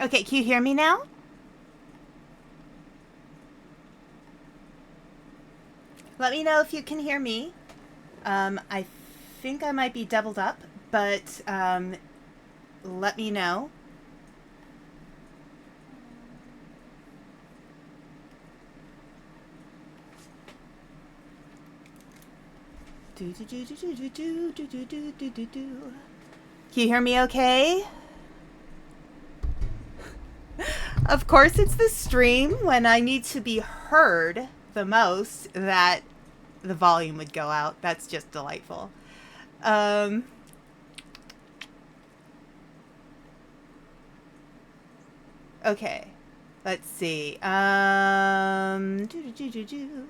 Okay, can you hear me now? Let me know if you can hear me. I think I might be doubled up, but let me know. Do do do do do do do do do do do do. Can you hear me okay? Of course, it's the stream when I need to be heard the most that the volume would go out. That's just delightful. Um, okay, let's see. Do, do, do, do, do.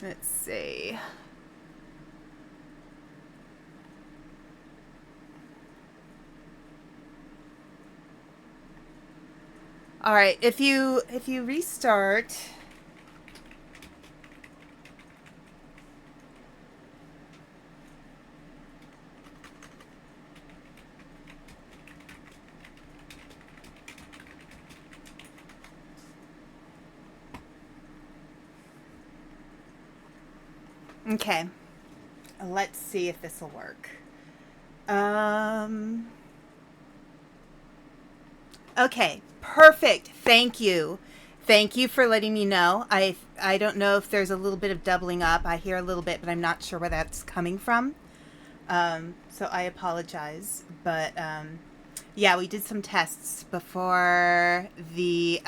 Let's see. All right, if you restart. Okay, let's see if this will work. Um, okay, perfect. Thank you. Thank you for letting me know. I don't know if there's a little bit of doubling up. I hear a little bit, but I'm not sure where that's coming from. So I apologize. But yeah, we did some tests before the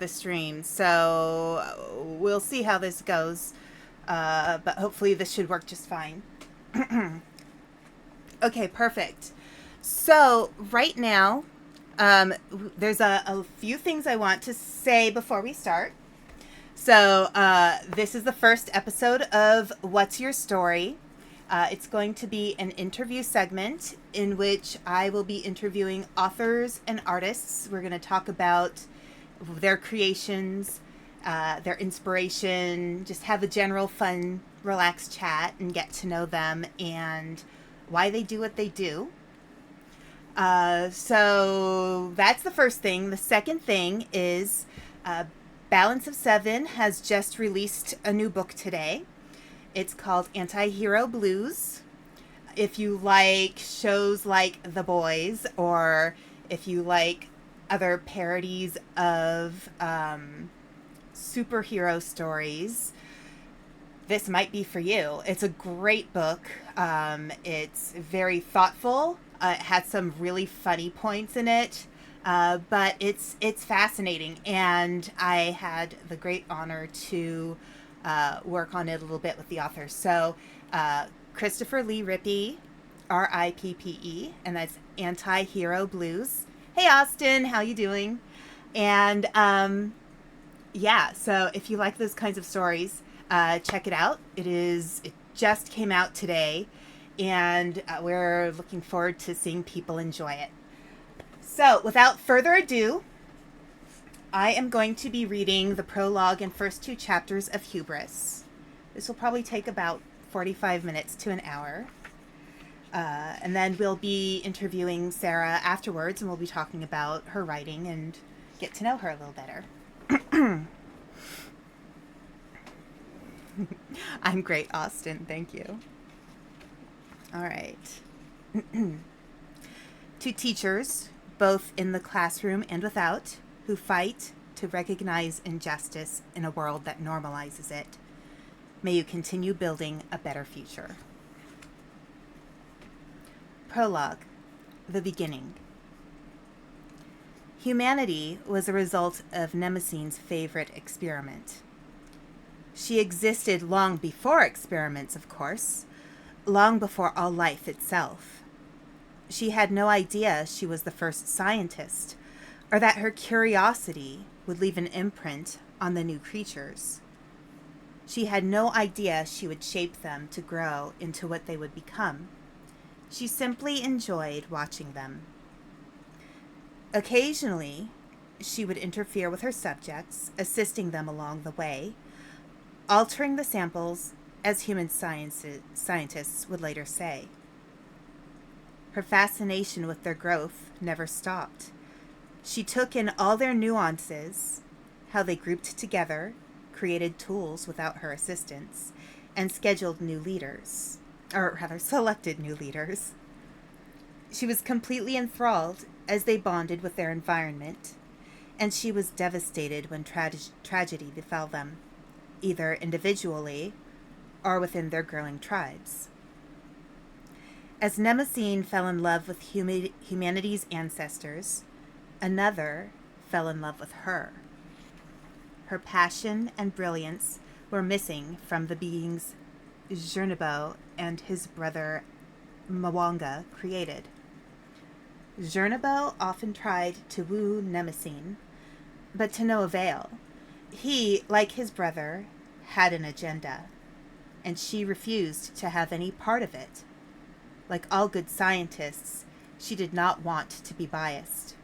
stream. So we'll see how this goes. But hopefully this should work just fine. Okay, perfect. So right now, there's a few things I want to say before we start. So this is the first episode of What's Your Story? It's going to be an interview segment in which I will be interviewing authors and artists. We're going to talk about their creations, their inspiration, just have a general fun, relaxed chat and get to know them and why they do what they do. So that's the first thing. The second thing is Balance of Seven has just released a new book today. It's called Anti-Hero Blues. If you like shows like The Boys, or if you like other parodies of superhero stories, this might be for you. It's a great book. It's very thoughtful. It has some really funny points in it, but it's fascinating. And I had the great honor to work on it a little bit with the author. So Christopher Lee Rippey, Rippe, and that's Anti-Hero Blues. Hey Austin, how you doing? And yeah, so if you like those kinds of stories, check it out. It just came out today, and we're looking forward to seeing people enjoy it. So without further ado, I am going to be reading the prologue and first two chapters of Hubris. This will probably take about 45 minutes to an hour. And then we'll be interviewing Sarah afterwards, and we'll be talking about her writing and get to know her a little better. I'm great, Austin. Thank you. All right. To teachers, both in the classroom and without, who fight to recognize injustice in a world that normalizes it, may you continue building a better future. Prologue. The beginning. Humanity was a result of Nemesine's favorite experiment. She existed long before experiments, of course, long before all life itself. She had no idea she was the first scientist, or that her curiosity would leave an imprint on the new creatures. She had no idea she would shape them to grow into what they would become. She simply enjoyed watching them. Occasionally, she would interfere with her subjects, assisting them along the way, altering the samples as scientists would later say. Her fascination with their growth never stopped. She took in all their nuances, how they grouped together, created tools without her assistance, and scheduled new leaders, or rather selected new leaders. She was completely enthralled as they bonded with their environment, and she was devastated when tragedy befell them, either individually or within their growing tribes. As Mnemosyne fell in love with humanity's ancestors, another fell in love with her. Her passion and brilliance were missing from the beings Zernebo and his brother Mwanga created. Zernebo often tried to woo Mnemosyne, but to no avail. He, like his brother, had an agenda, and she refused to have any part of it. Like all good scientists, she did not want to be biased.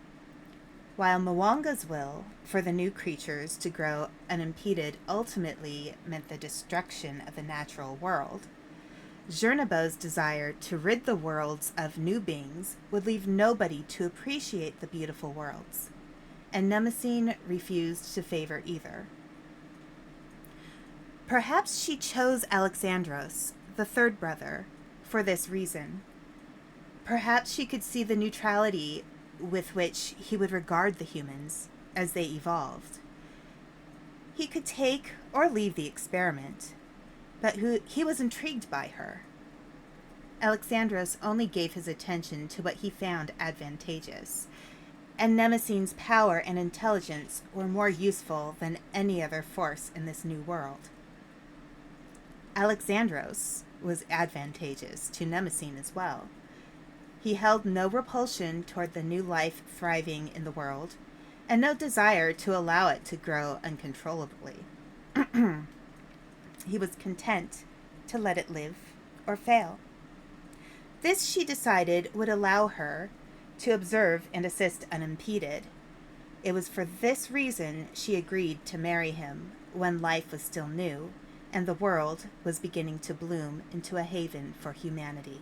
While Mwanga's will for the new creatures to grow unimpeded ultimately meant the destruction of the natural world, Zernebo's desire to rid the worlds of new beings would leave nobody to appreciate the beautiful worlds, and Mnemosyne refused to favor either. Perhaps she chose Alexandros, the third brother, for this reason. Perhaps she could see the neutrality with which he would regard the humans as they evolved. He could take or leave the experiment, but he was intrigued by her. Alexandros only gave his attention to what he found advantageous, and Mnemosyne's power and intelligence were more useful than any other force in this new world. Alexandros was advantageous to Mnemosyne as well. He held no repulsion toward the new life thriving in the world, and no desire to allow it to grow uncontrollably. He was content to let it live or fail. This, she decided, would allow her to observe and assist unimpeded. It was for this reason she agreed to marry him when life was still new and the world was beginning to bloom into a haven for humanity.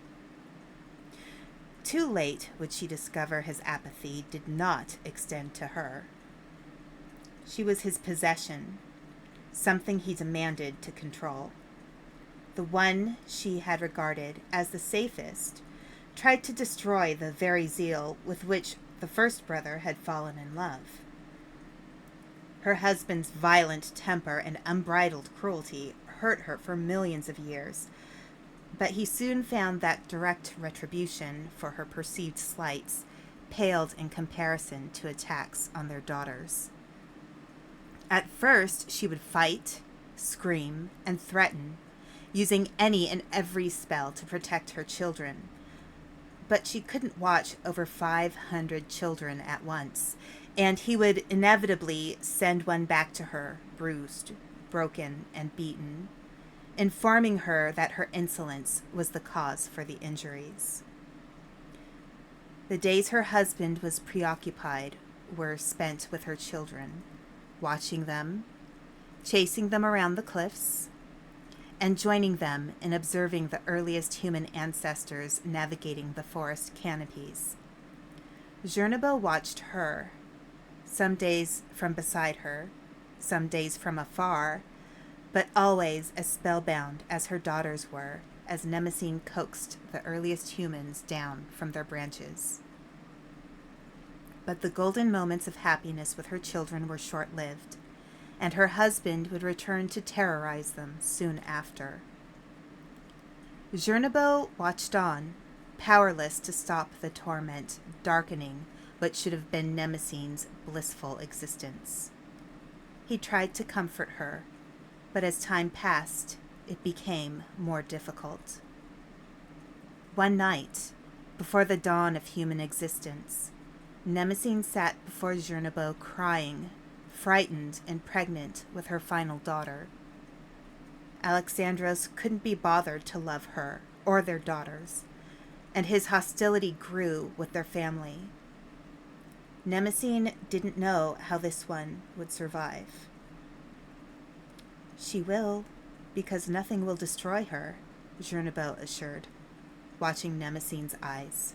Too late would she discover his apathy did not extend to her. She was his possession, something he demanded to control. The one she had regarded as the safest tried to destroy the very zeal with which the first brother had fallen in love. Her husband's violent temper and unbridled cruelty hurt her for millions of years, but he soon found that direct retribution for her perceived slights paled in comparison to attacks on their daughters. At first, she would fight, scream, and threaten, using any and every spell to protect her children. But she couldn't watch over 500 children at once, and he would inevitably send one back to her, bruised, broken, and beaten, informing her that her insolence was the cause for the injuries. The days her husband was preoccupied were spent with her children, watching them, chasing them around the cliffs, and joining them in observing the earliest human ancestors navigating the forest canopies. Zernebo watched her, some days from beside her, some days from afar, but always as spellbound as her daughters were, as Mnemosyne coaxed the earliest humans down from their branches. But the golden moments of happiness with her children were short-lived, and her husband would return to terrorize them soon after. Zernebo watched on, powerless to stop the torment darkening what should have been Mnemosyne's blissful existence. He tried to comfort her, but as time passed, it became more difficult. One night, before the dawn of human existence, Mnemosyne sat before Zernebo crying, frightened and pregnant with her final daughter. Alexandros couldn't be bothered to love her or their daughters, and his hostility grew with their family. Mnemosyne didn't know how this one would survive. "She will," Because nothing will destroy her, Jernebo assured, watching Nemesine's eyes.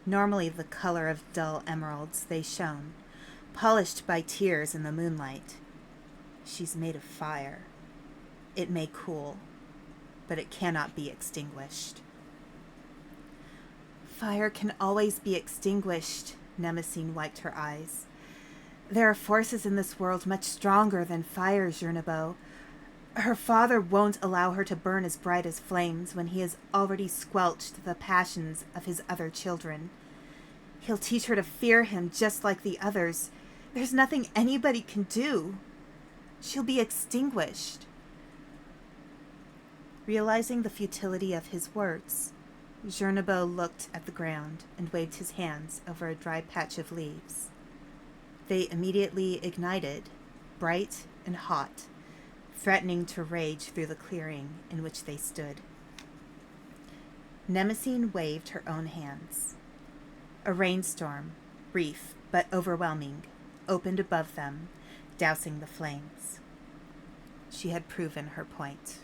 Normally the color of dull emeralds, they shone, polished by tears in the moonlight. She's made of fire. It may cool, but it cannot be extinguished. Fire can always be extinguished, Nemesine wiped her eyes. There are forces in this world much stronger than fire, Jernebo. Her father won't allow her to burn as bright as flames when he has already squelched the passions of his other children. He'll teach her to fear him just like the others. There's nothing anybody can do. She'll be extinguished. Realizing the futility of his words, Jernebo looked at the ground and waved his hands over a dry patch of leaves. They immediately ignited, bright and hot, threatening to rage through the clearing in which they stood. Nemesine waved her own hands. A rainstorm, brief but overwhelming, opened above them, dousing the flames. She had proven her point.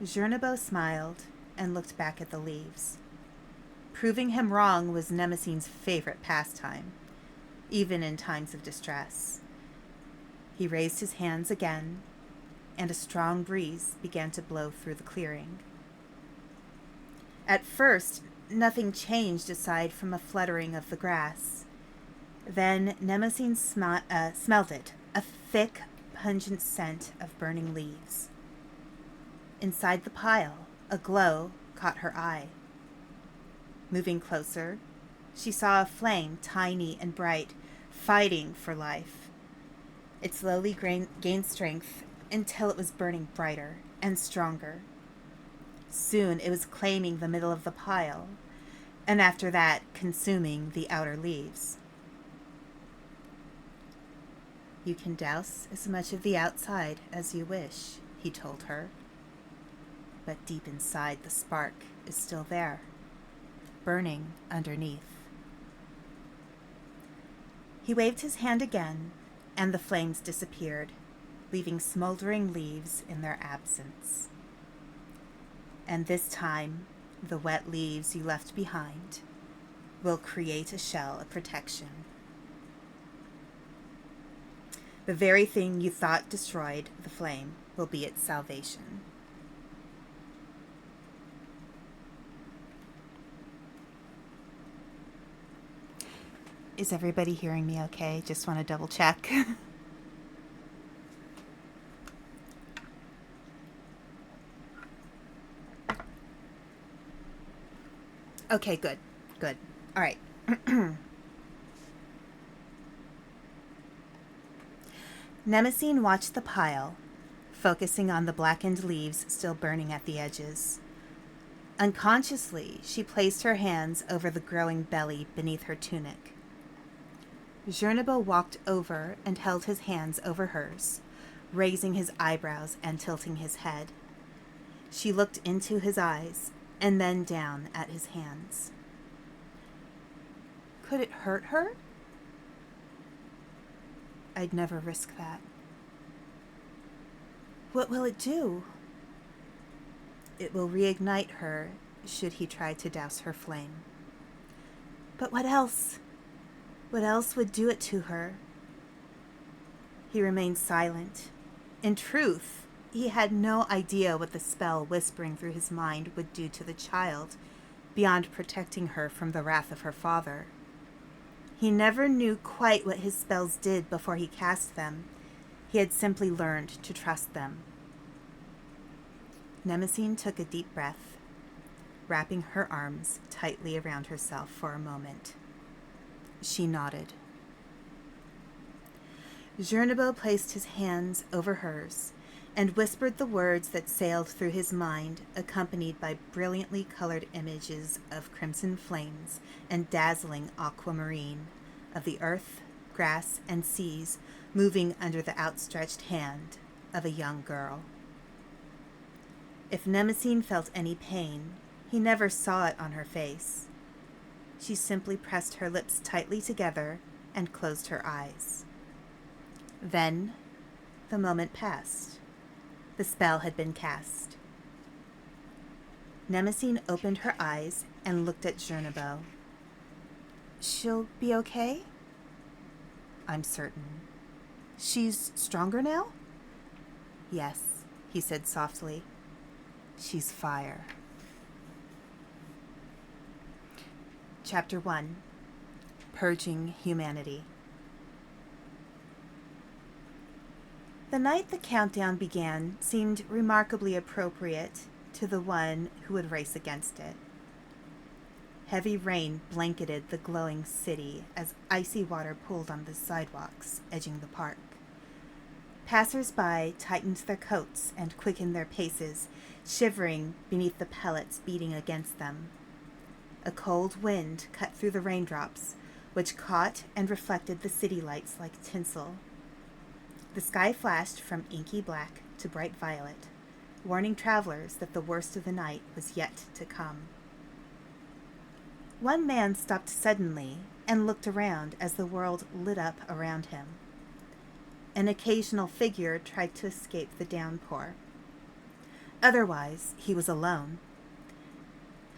Jernebo smiled and looked back at the leaves. Proving him wrong was Nemesine's favorite pastime, even in times of distress. He raised his hands again, and a strong breeze began to blow through the clearing. At first, nothing changed aside from a fluttering of the grass. Then Nemesine smelled it, a thick, pungent scent of burning leaves. Inside the pile, a glow caught her eye. Moving closer, she saw a flame, tiny and bright, fighting for life. It slowly gained strength until it was burning brighter and stronger. Soon it was claiming the middle of the pile, and after that consuming the outer leaves. You can douse as much of the outside as you wish, he told her. But deep inside, the spark is still there, burning underneath. He waved his hand again, and the flames disappeared, leaving smoldering leaves in their absence. And this time, the wet leaves you left behind will create a shell of protection. The very thing you thought destroyed the flame will be its salvation. Is everybody hearing me okay? Just want to double check. Okay, good. Good. All right. Nemesine watched the pile, focusing on the blackened leaves still burning at the edges. Unconsciously, she placed her hands over the growing belly beneath her tunic. Jernebo walked over and held his hands over hers, raising his eyebrows and tilting his head. She looked into his eyes and then down at his hands. Could it hurt her? I'd never risk that. What will it do? It will reignite her should he try to douse her flame. But what else? What else would do it to her? He remained silent. In truth, he had no idea what the spell whispering through his mind would do to the child, beyond protecting her from the wrath of her father. He never knew quite what his spells did before he cast them. He had simply learned to trust them. Nemesine took a deep breath, wrapping her arms tightly around herself for a moment. She nodded. Jernebo placed his hands over hers and whispered the words that sailed through his mind, accompanied by brilliantly colored images of crimson flames and dazzling aquamarine, of the earth, grass, and seas moving under the outstretched hand of a young girl. If Nemesine felt any pain, he never saw it on her face. She simply pressed her lips tightly together and closed her eyes. Then the moment passed, The spell had been cast. Nemesis opened her eyes and looked at Jernabo. She'll be okay? I'm certain. She's stronger now? Yes, he said softly. She's fire. Chapter 1. Purging Humanity. The night the countdown began seemed remarkably appropriate to the one who would race against it. Heavy rain blanketed the glowing city as icy water pooled on the sidewalks edging the park. Passers-by tightened their coats and quickened their paces, shivering beneath the pellets beating against them. A cold wind cut through the raindrops, which caught and reflected the city lights like tinsel. The sky flashed from inky black to bright violet, warning travelers that the worst of the night was yet to come. One man stopped suddenly and looked around as the world lit up around him. An occasional figure tried to escape the downpour. Otherwise, he was alone.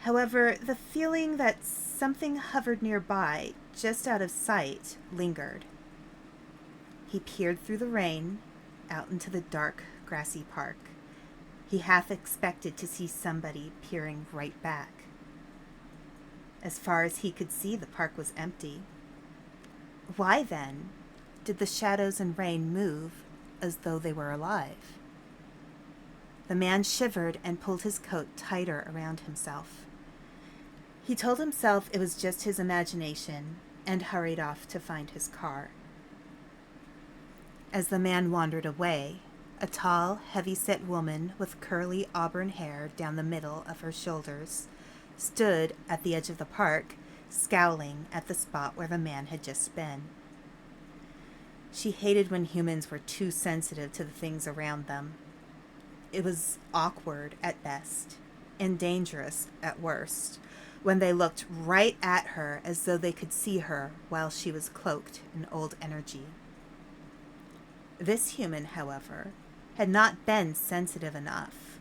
However, the feeling that something hovered nearby, just out of sight, lingered. He peered through the rain, out into the dark, grassy park. He half expected to see somebody peering right back. As far as he could see, the park was empty. Why, then, did the shadows and rain move as though they were alive? The man shivered and pulled his coat tighter around himself. He told himself it was just his imagination and hurried off to find his car. As the man wandered away, a tall, heavy-set woman with curly auburn hair down the middle of her shoulders stood at the edge of the park, scowling at the spot where the man had just been. She hated when humans were too sensitive to the things around them. It was awkward at best, and dangerous at worst, when they looked right at her as though they could see her while she was cloaked in old energy. This human, however, had not been sensitive enough.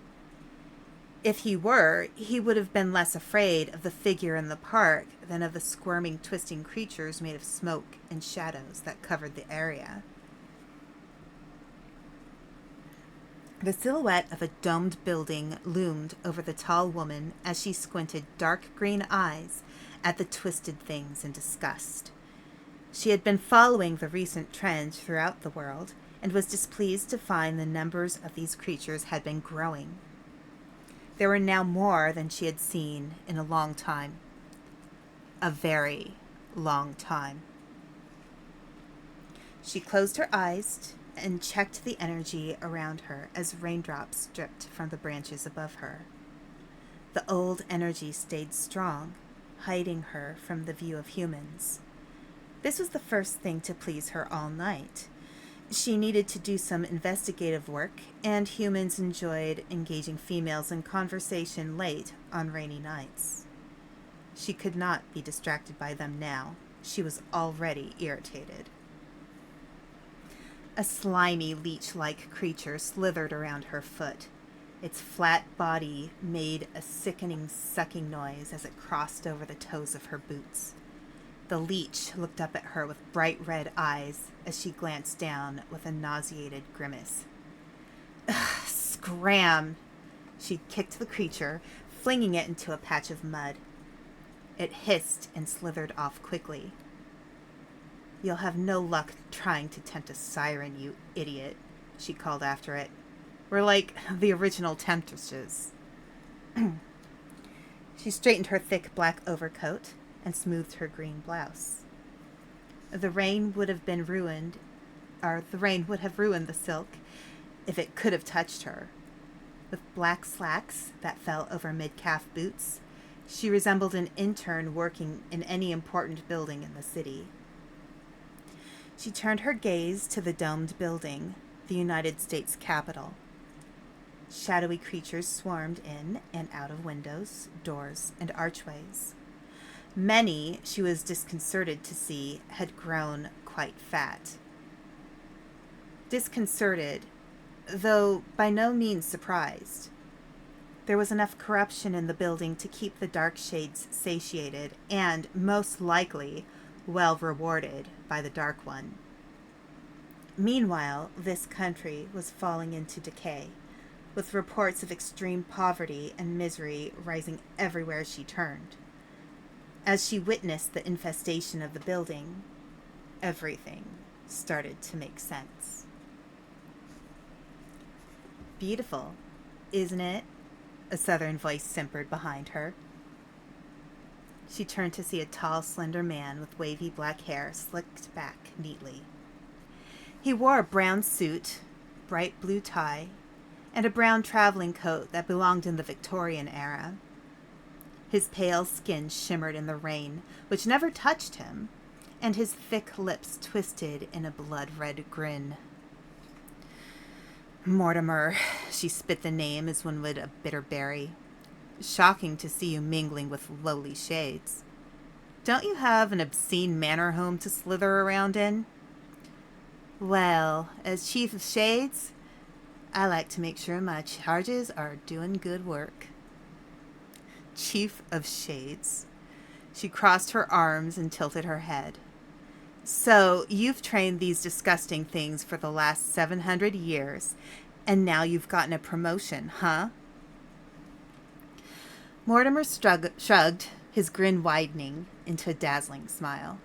If he were, he would have been less afraid of the figure in the park than of the squirming, twisting creatures made of smoke and shadows that covered the area. The silhouette of a domed building loomed over the tall woman as she squinted dark green eyes at the twisted things in disgust. She had been following the recent trends throughout the world and was displeased to find the numbers of these creatures had been growing. There were now more than she had seen in a long time. A very long time. She closed her eyes and checked the energy around her as raindrops dripped from the branches above her. The old energy stayed strong, hiding her from the view of humans. This was the first thing to please her all night. She needed to do some investigative work, and humans enjoyed engaging females in conversation late on rainy nights. She could not be distracted by them now. She was already irritated. A slimy, leech-like creature slithered around her foot. Its flat body made a sickening sucking noise as it crossed over the toes of her boots. The leech looked up at her with bright red eyes as she glanced down with a nauseated grimace. Ugh, scram! She kicked the creature, flinging it into a patch of mud. It hissed and slithered off quickly. You'll have no luck trying to tempt a siren, you idiot, she called after it. We're like the original temptresses. She straightened her thick black overcoat and smoothed her green blouse. The rain would have ruined the silk if it could have touched her. With black slacks that fell over mid-calf boots, she resembled an intern working in any important building in the city. She turned her gaze to the domed building, the United States Capitol. Shadowy creatures swarmed in and out of windows, doors, and archways. Many, she was disconcerted to see, had grown quite fat. Disconcerted though by no means surprised. There was enough corruption in the building to keep the dark shades satiated and, most likely, well rewarded by the Dark One. Meanwhile, this country was falling into decay, with reports of extreme poverty and misery rising everywhere she turned. As she witnessed the infestation of the building, everything started to make sense. Beautiful, isn't it? A southern voice simpered behind her. She turned to see a tall, slender man with wavy black hair slicked back neatly. He wore a brown suit, bright blue tie, and a brown traveling coat that belonged in the Victorian era. His pale skin shimmered in the rain, which never touched him, and his thick lips twisted in a blood-red grin. Mortimer, she spit the name as one would a bitter berry. Shocking to see you mingling with lowly shades. Don't you have an obscene manor home to slither around in? Well, as chief of shades, I like to make sure my charges are doing good work. Chief of shades. She crossed her arms and tilted her head. So, you've trained these disgusting things for the last 700 years, and now you've gotten a promotion, huh? Mortimer shrugged, his grin widening into a dazzling smile.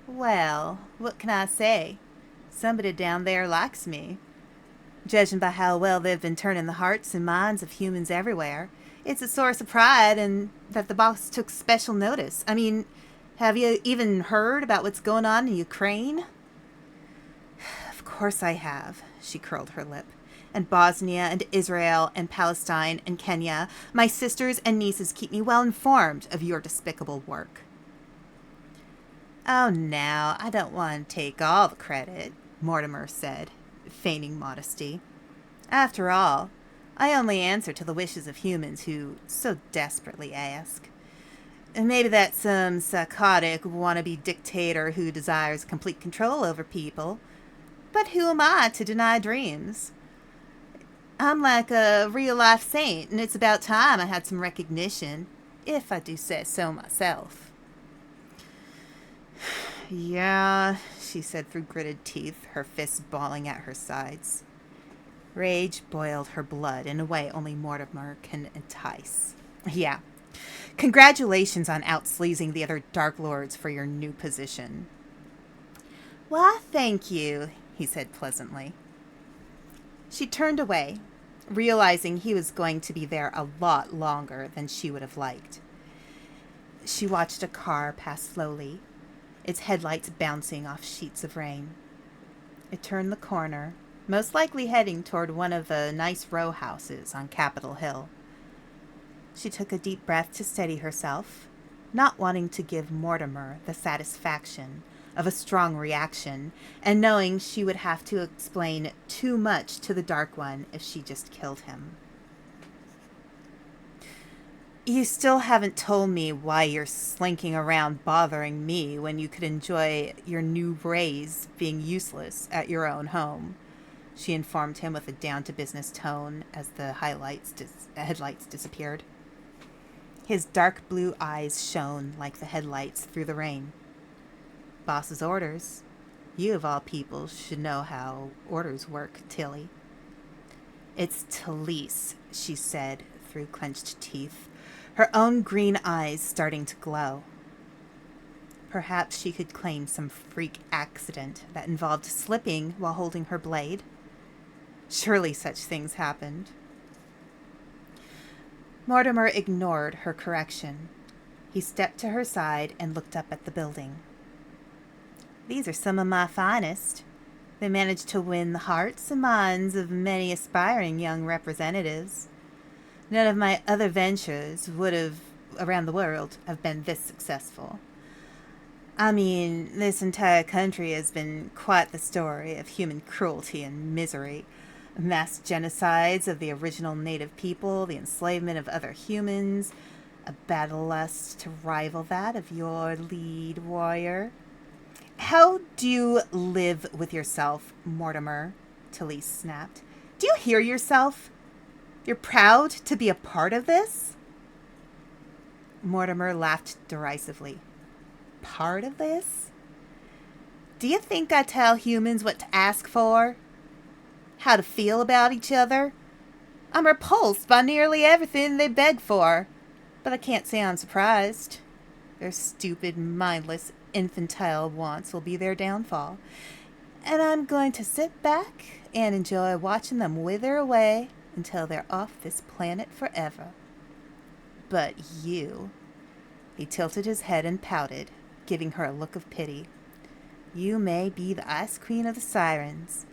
Well, what can I say? Somebody down there likes me. Judging by how well they've been turning the hearts and minds of humans everywhere, it's a source of pride and that the boss took special notice. I mean, have you even heard about what's going on in Ukraine? Of course I have, she curled her lip. And Bosnia and Israel and Palestine and Kenya, my sisters and nieces keep me well informed of your despicable work. Oh, now, I don't want to take all the credit, Mortimer said, feigning modesty. After all, I only answer to the wishes of humans who so desperately ask. And maybe that's some psychotic wannabe dictator who desires complete control over people. But who am I to deny dreams? I'm like a real-life saint, and it's about time I had some recognition, if I do say so myself. Yeah, she said through gritted teeth, her fists balling at her sides. Rage boiled her blood in a way only Mortimer can entice. Yeah. Congratulations on outsleazing the other Dark Lords for your new position. Why, thank you, he said pleasantly. She turned away, realizing he was going to be there a lot longer than she would have liked. She watched a car pass slowly, its headlights bouncing off sheets of rain. It turned the corner, most likely heading toward one of the nice row houses on Capitol Hill. She took a deep breath to steady herself, not wanting to give Mortimer the satisfaction of a strong reaction, and knowing she would have to explain too much to the Dark One if she just killed him. You still haven't told me why you're slinking around bothering me when you could enjoy your new raise being useless at your own home, she informed him with a down-to-business tone as the headlights disappeared. His dark blue eyes shone like the headlights through the rain. Boss's orders. You, of all people, should know how orders work, Tilly. It's Talise, she said through clenched teeth, her own green eyes starting to glow. Perhaps she could claim some freak accident that involved slipping while holding her blade. Surely such things happened. Mortimer ignored her correction. He stepped to her side and looked up at the building. These are some of my finest. They managed to win the hearts and minds of many aspiring young representatives. None of my other ventures would have, around the world, have been this successful. I mean, this entire country has been quite the story of human cruelty and misery. Mass genocides of the original native people, the enslavement of other humans, a battle lust to rival that of your lead warrior. How do you live with yourself, Mortimer? Talise snapped. Do you hear yourself? You're proud to be a part of this? Mortimer laughed derisively. Part of this? Do you think I tell humans what to ask for? How to feel about each other? I'm repulsed by nearly everything they beg for, but I can't say I'm surprised. Their stupid, mindless, infantile wants will be their downfall, and I'm going to sit back and enjoy watching them wither away until they're off this planet forever. But you... He tilted his head and pouted, giving her a look of pity. You may be the ice queen of the Sirens,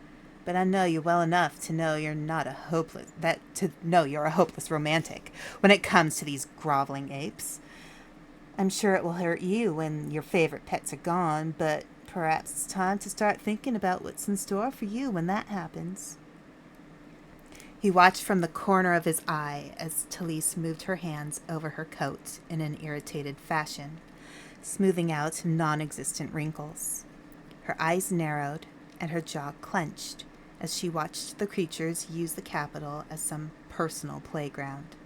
but I know you well enough to know you're a hopeless romantic when it comes to these groveling apes. I'm sure it will hurt you when your favorite pets are gone, but perhaps it's time to start thinking about what's in store for you when that happens. He watched from the corner of his eye as Talise moved her hands over her coat in an irritated fashion, smoothing out non-existent wrinkles. Her eyes narrowed and her jaw clenched as she watched the creatures use the capital as some personal playground.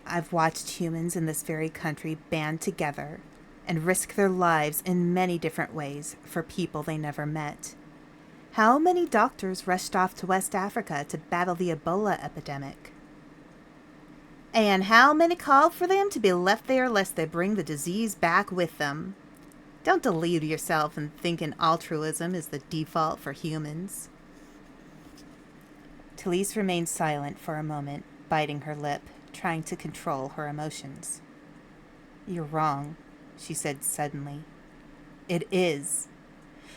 I've watched humans in this very country band together and risk their lives in many different ways for people they never met. How many doctors rushed off to West Africa to battle the Ebola epidemic? And how many called for them to be left there lest they bring the disease back with them? Don't delude yourself in thinking altruism is the default for humans. Talise remained silent for a moment, biting her lip, trying to control her emotions. You're wrong, she said suddenly. It is.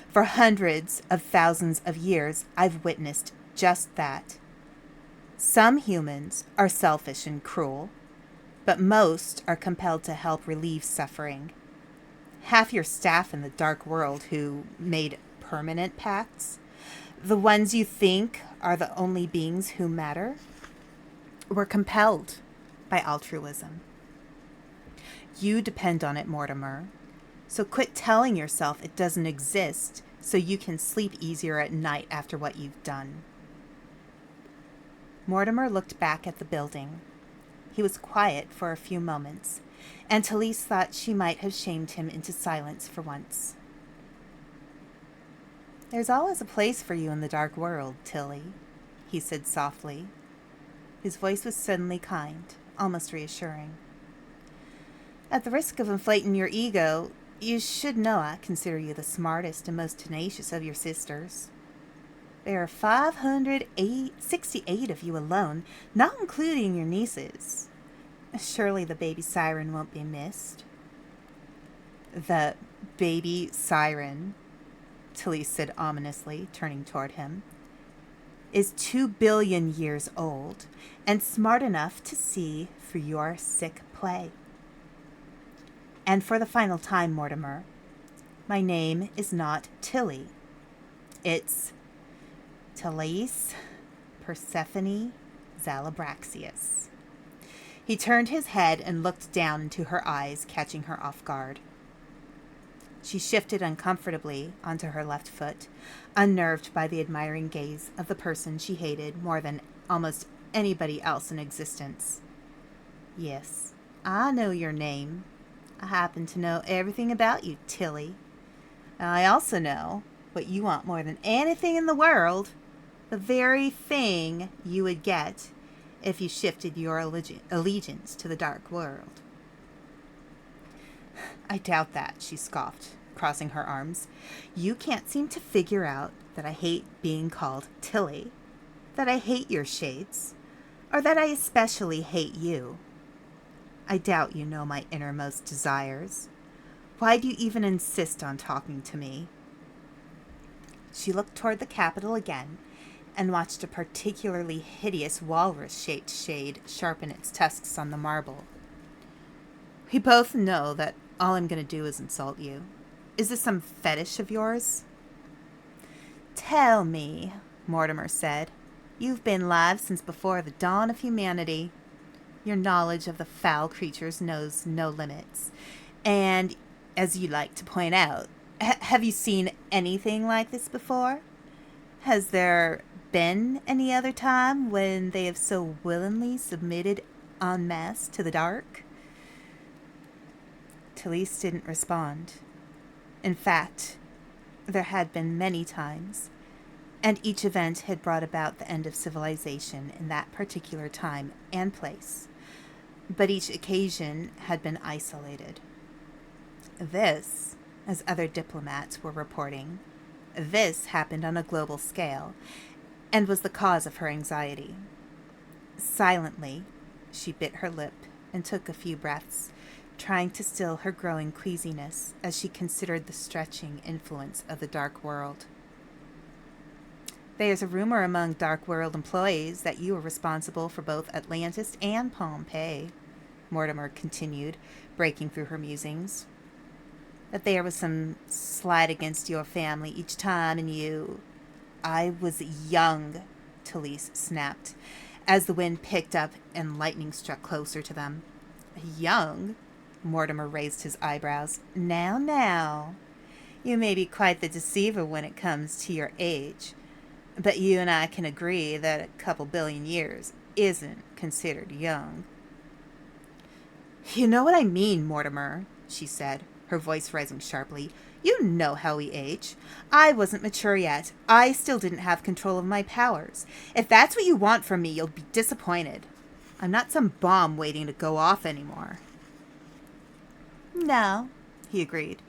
For hundreds of thousands of years, I've witnessed just that. Some humans are selfish and cruel, but most are compelled to help relieve suffering. Half your staff in the dark world who made permanent pacts, the ones you think are the only beings who matter, were compelled by altruism. You depend on it, Mortimer. So quit telling yourself it doesn't exist so you can sleep easier at night after what you've done. Mortimer looked back at the building. He was quiet for a few moments, and Talise thought she might have shamed him into silence for once. There's always a place for you in the dark world, Tilly, he said softly. His voice was suddenly kind, almost reassuring. At the risk of inflating your ego, you should know I consider you the smartest and most tenacious of your sisters. There are 568 of you alone, not including your nieces. Surely the baby Siren won't be missed. The baby Siren, Talise said ominously, turning toward him, is 2 billion years old and smart enough to see through your sick play. And for the final time, Mortimer, my name is not Tilly. It's Talise Persephone Zalabraxius. He turned his head and looked down into her eyes, catching her off guard. She shifted uncomfortably onto her left foot, unnerved by the admiring gaze of the person she hated more than almost anybody else in existence. Yes, I know your name. I happen to know everything about you, Tilly. And I also know what you want more than anything in the world, the very thing you would get if you shifted your allegiance to the dark world. I doubt that, she scoffed, crossing her arms. You can't seem to figure out that I hate being called Tilly, that I hate your shades, or that I especially hate you. I doubt you know my innermost desires. Why do you even insist on talking to me? She looked toward the capital again and watched a particularly hideous walrus-shaped shade sharpen its tusks on the marble. We both know that all I'm going to do is insult you. Is this some fetish of yours? Tell me, Mortimer said. You've been alive since before the dawn of humanity. Your knowledge of the foul creatures knows no limits. And, as you like to point out, have you seen anything like this before? Has there been any other time when they have so willingly submitted en masse to the dark? Talise didn't respond. In fact, there had been many times, and each event had brought about the end of civilization in that particular time and place. But each occasion had been isolated. This, as other diplomats were reporting, this happened on a global scale and was the cause of her anxiety. Silently, she bit her lip and took a few breaths, trying to still her growing queasiness as she considered the stretching influence of the Dark World. There's a rumor among Dark World employees that you were responsible for both Atlantis and Pompeii, Mortimer continued, breaking through her musings. That there was some slight against your family each time, and you... I was young, Talise snapped, as the wind picked up and lightning struck closer to them. Young? Mortimer raised his eyebrows. Now. You may be quite the deceiver when it comes to your age, but you and I can agree that a couple billion years isn't considered young. You know what I mean, Mortimer, she said, her voice rising sharply. You know how we age. I wasn't mature yet. I still didn't have control of my powers. If that's what you want from me, you'll be disappointed. I'm not some bomb waiting to go off anymore. No, he agreed.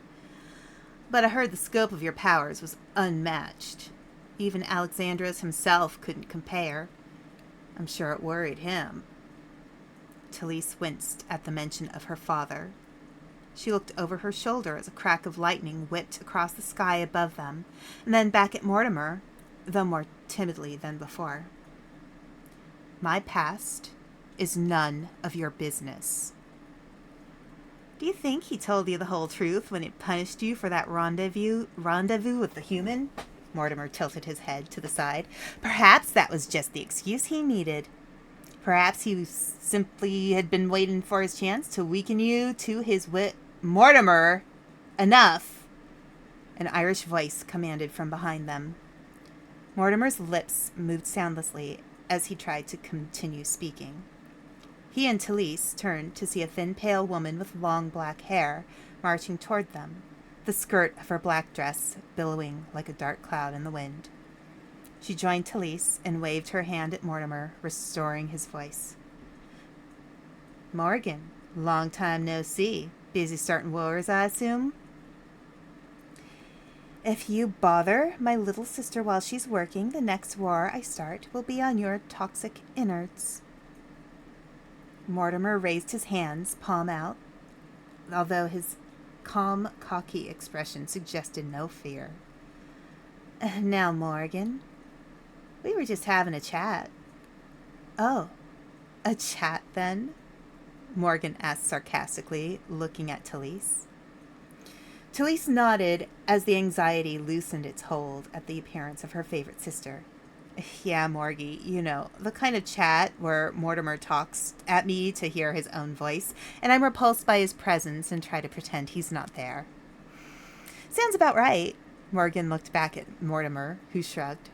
But I heard the scope of your powers was unmatched. Even Alexandros himself couldn't compare. I'm sure it worried him. Talise winced at the mention of her father. She looked over her shoulder as a crack of lightning whipped across the sky above them, and then back at Mortimer, though more timidly than before. My past is none of your business. Do you think he told you the whole truth when it punished you for that rendezvous with the human? Mortimer tilted his head to the side. Perhaps that was just the excuse he needed. Perhaps he simply had been waiting for his chance to weaken you to his wit. Mortimer! Enough! An Irish voice commanded from behind them. Mortimer's lips moved soundlessly as he tried to continue speaking. He and Talise turned to see a thin, pale woman with long black hair marching toward them, the skirt of her black dress billowing like a dark cloud in the wind. She joined Talise and waved her hand at Mortimer, restoring his voice. Morgan, long time no see. Busy starting wars, I assume? If you bother my little sister while she's working, the next war I start will be on your toxic innards. Mortimer raised his hands, palm out, although his calm, cocky expression suggested no fear. Now, Morgan, we were just having a chat. Oh, a chat then? Morgan asked sarcastically, looking at Talise. Talise nodded as the anxiety loosened its hold at the appearance of her favorite sister. Yeah, Morgie, you know, the kind of chat where Mortimer talks at me to hear his own voice, and I'm repulsed by his presence and try to pretend he's not there. Sounds about right. Morgan looked back at Mortimer, who shrugged.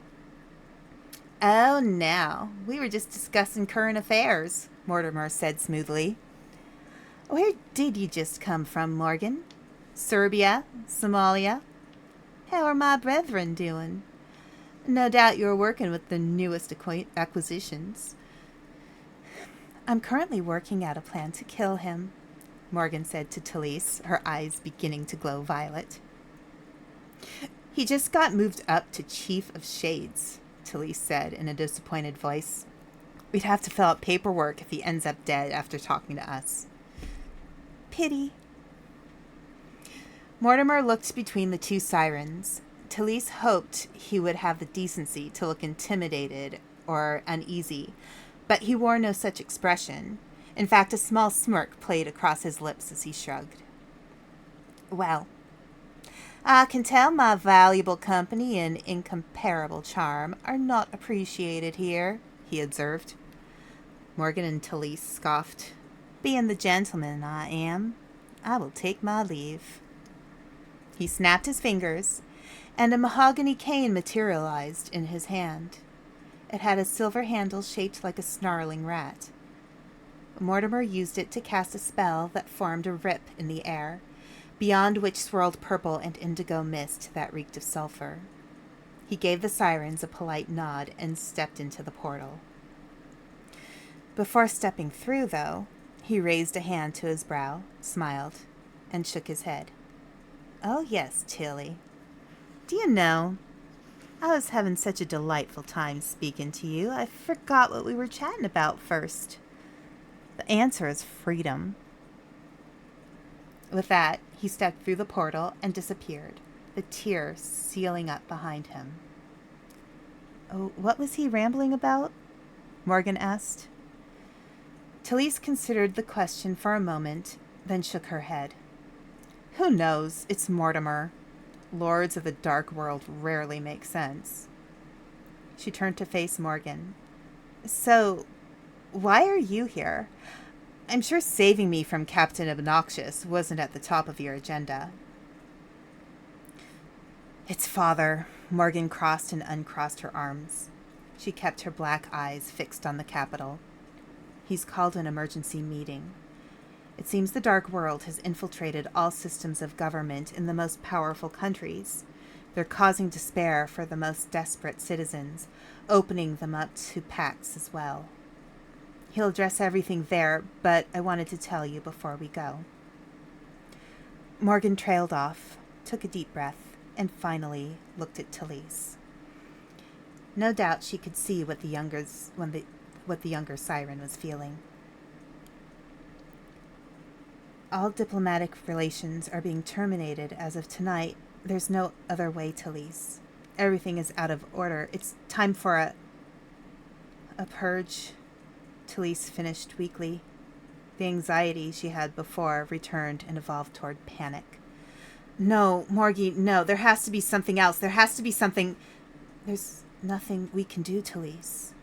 Oh, now, we were just discussing current affairs, Mortimer said smoothly. Where did you just come from, Morgan? Serbia? Somalia? How are my brethren doing? No doubt you're working with the newest acquisitions. I'm currently working out a plan to kill him, Morgan said to Talise, her eyes beginning to glow violet. He just got moved up to Chief of Shades, Talise said in a disappointed voice. We'd have to fill out paperwork if he ends up dead after talking to us. Pity. Mortimer looked between the two sirens. Talise hoped he would have the decency to look intimidated or uneasy, but he wore no such expression. In fact, a small smirk played across his lips as he shrugged. Well, I can tell my valuable company and incomparable charm are not appreciated here, he observed. Morgan and Talise scoffed. Being the gentleman I am, I will take my leave. He snapped his fingers, and a mahogany cane materialized in his hand. It had a silver handle shaped like a snarling rat. Mortimer used it to cast a spell that formed a rip in the air, beyond which swirled purple and indigo mist that reeked of sulfur. He gave the sirens a polite nod and stepped into the portal. Before stepping through, though, he raised a hand to his brow, smiled, and shook his head. "Oh, yes, Tilly. Do you know, I was having such a delightful time speaking to you, I forgot what we were chatting about first. The answer is freedom." With that, he stepped through the portal and disappeared, the tear sealing up behind him. "Oh, what was he rambling about?" Morgan asked. Talise considered the question for a moment, then shook her head. "Who knows? It's Mortimer. Lords of the Dark World rarely make sense." She turned to face Morgan. "So, why are you here? I'm sure saving me from Captain Obnoxious wasn't at the top of your agenda." "It's Father." Morgan crossed and uncrossed her arms. She kept her black eyes fixed on the Capitol. "He's called an emergency meeting. It seems the Dark World has infiltrated all systems of government in the most powerful countries. They're causing despair for the most desperate citizens, opening them up to Pax as well. He'll address everything there, but I wanted to tell you before we go." Morgan trailed off, took a deep breath, and finally looked at Talise. No doubt she could see what the younger Siren was feeling. "All diplomatic relations are being terminated as of tonight. There's no other way, Talise. Everything is out of order. It's time for a purge," Talise finished weakly. The anxiety she had before returned and evolved toward panic. "No, Morgie, no. There has to be something else. There has to be something." "There's nothing we can do, Talise."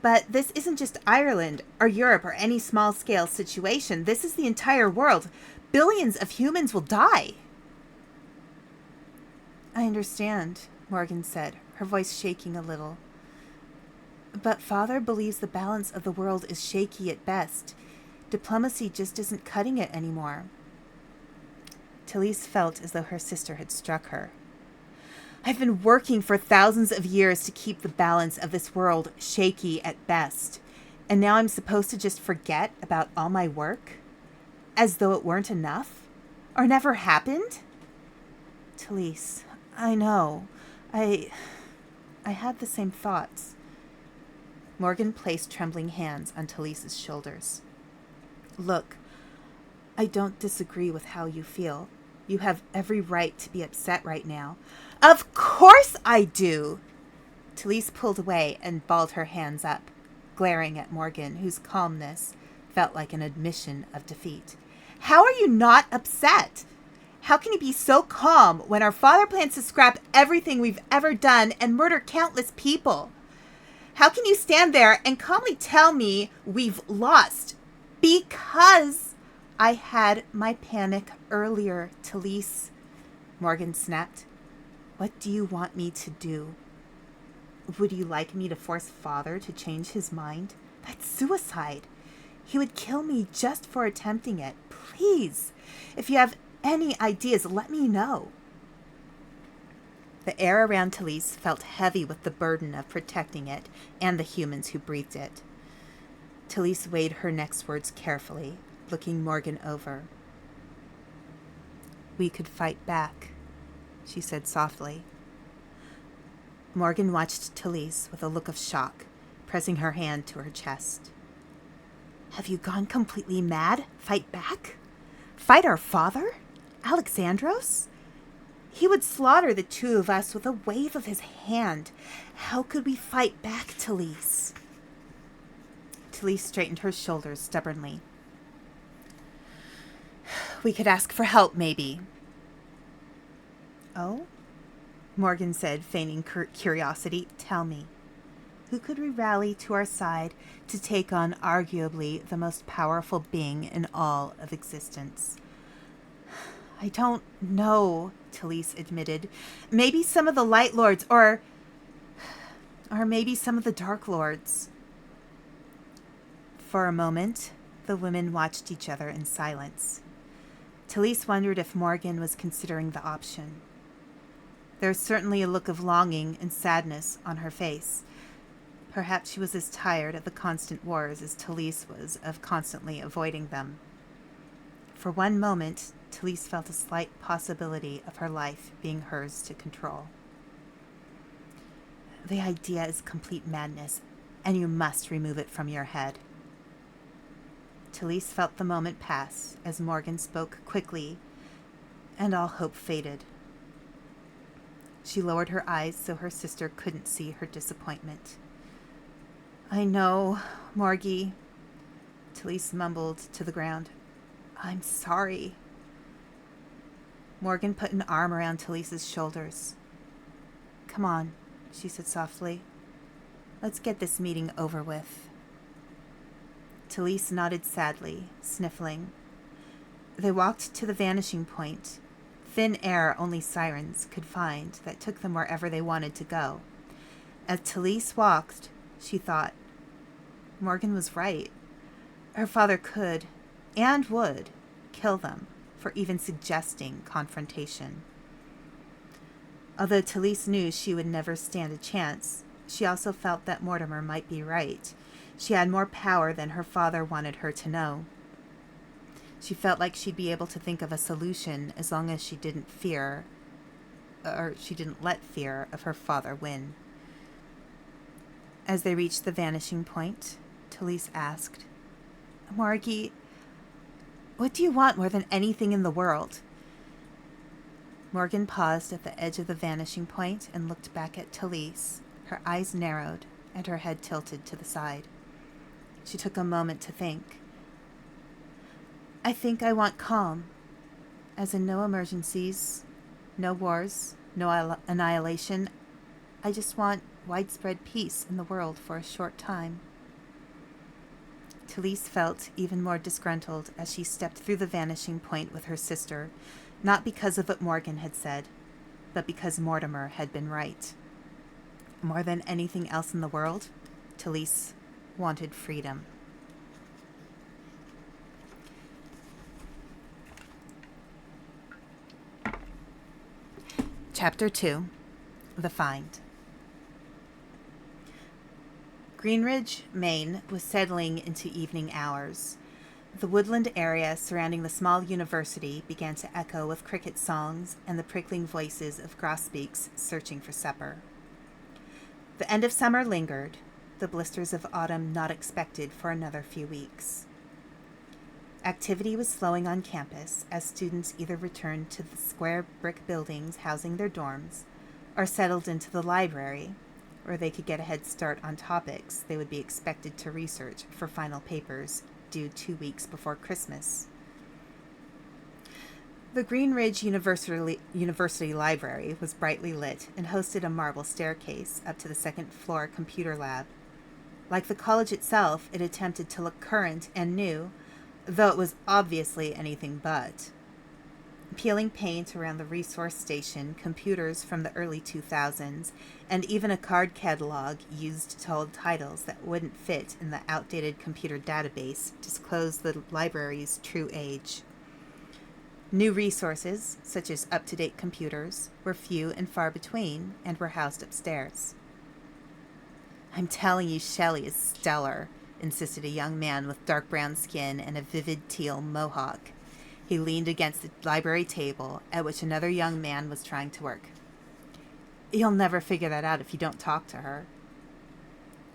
"But this isn't just Ireland or Europe or any small-scale situation. This is the entire world. Billions of humans will die." "I understand," Morgan said, her voice shaking a little. "But Father believes the balance of the world is shaky at best. Diplomacy just isn't cutting it anymore." Talise felt as though her sister had struck her. "I've been working for thousands of years to keep the balance of this world shaky at best, and now I'm supposed to just forget about all my work? As though it weren't enough? Or never happened?" "Talise, I know. I had the same thoughts." Morgan placed trembling hands on Talise's shoulders. "Look, I don't disagree with how you feel. You have every right to be upset right now." "Of course I do!" Talise pulled away and balled her hands up, glaring at Morgan, whose calmness felt like an admission of defeat. "How are you not upset? How can you be so calm when our father plans to scrap everything we've ever done and murder countless people? How can you stand there and calmly tell me we've lost? Because I had my panic earlier, Talise," Morgan snapped. "What do you want me to do? Would you like me to force Father to change his mind? That's suicide. He would kill me just for attempting it. Please, if you have any ideas, let me know." The air around Talise felt heavy with the burden of protecting it and the humans who breathed it. Talise weighed her next words carefully, looking Morgan over. "We could fight back," she said softly. Morgan watched Talise with a look of shock, pressing her hand to her chest. "Have you gone completely mad? Fight back? Fight our father? Alexandros? He would slaughter the two of us with a wave of his hand. How could we fight back, Talise?" Talise straightened her shoulders stubbornly. "We could ask for help, maybe." "Oh?" Morgan said, feigning curiosity. "Tell me, who could we rally to our side to take on arguably the most powerful being in all of existence?" "I don't know." Talise admitted. Maybe some of the Light Lords, or maybe some of the Dark Lords. For a moment, the women watched each other in silence. Talise wondered if Morgan was considering the option. There was certainly a look of longing and sadness on her face. Perhaps she was as tired of the constant wars as Talise was of constantly avoiding them. For one moment, Talise felt a slight possibility of her life being hers to control. The idea is complete madness, and you must remove it from your head. Talise felt the moment pass as Morgan spoke quickly, and all hope faded. She lowered her eyes so her sister couldn't see her disappointment. I know, Morgie, Talise mumbled to the ground. I'm sorry. Morgan put an arm around Talise's shoulders. Come on, she said softly. Let's get this meeting over with. Talise nodded sadly, sniffling. They walked to the vanishing point, thin air only sirens could find that took them wherever they wanted to go. As Talise walked, she thought, Morgan was right. Her father could, and would, kill them for even suggesting confrontation. Although Talise knew she would never stand a chance, she also felt that Mortimer might be right. She had more power than her father wanted her to know. She felt like she'd be able to think of a solution as long as she didn't let fear of her father win. As they reached the vanishing point, Talise asked, Morgie, what do you want more than anything in the world? Morgan paused at the edge of the vanishing point and looked back at Talise. Her eyes narrowed and her head tilted to the side. She took a moment to think. I think I want calm, as in no emergencies, no wars, no annihilation. I just want widespread peace in the world for a short time. Talise felt even more disgruntled as she stepped through the vanishing point with her sister, not because of what Morgan had said, but because Mortimer had been right. More than anything else in the world, Talise wanted freedom. Chapter 2. The Find. Greenridge, Maine, was settling into evening hours. The woodland area surrounding the small university began to echo with cricket songs and the prickling voices of grosbeaks searching for supper. The end of summer lingered, the blisters of autumn not expected for another few weeks. Activity was slowing on campus as students either returned to the square brick buildings housing their dorms or settled into the library, where they could get a head start on topics they would be expected to research for final papers due 2 weeks before Christmas. The Greenridge University Library was brightly lit and hosted a marble staircase up to the second-floor computer lab. Like the college itself, it attempted to look current and new, though it was obviously anything but. Peeling paint around the resource station, computers from the early 2000s, and even a card catalog used to hold titles that wouldn't fit in the outdated computer database disclosed the library's true age. New resources, such as up-to-date computers, were few and far between and were housed upstairs. I'm telling you, Shelley is stellar, insisted a young man with dark brown skin and a vivid teal mohawk. He leaned against the library table, at which another young man was trying to work. You'll never figure that out if you don't talk to her.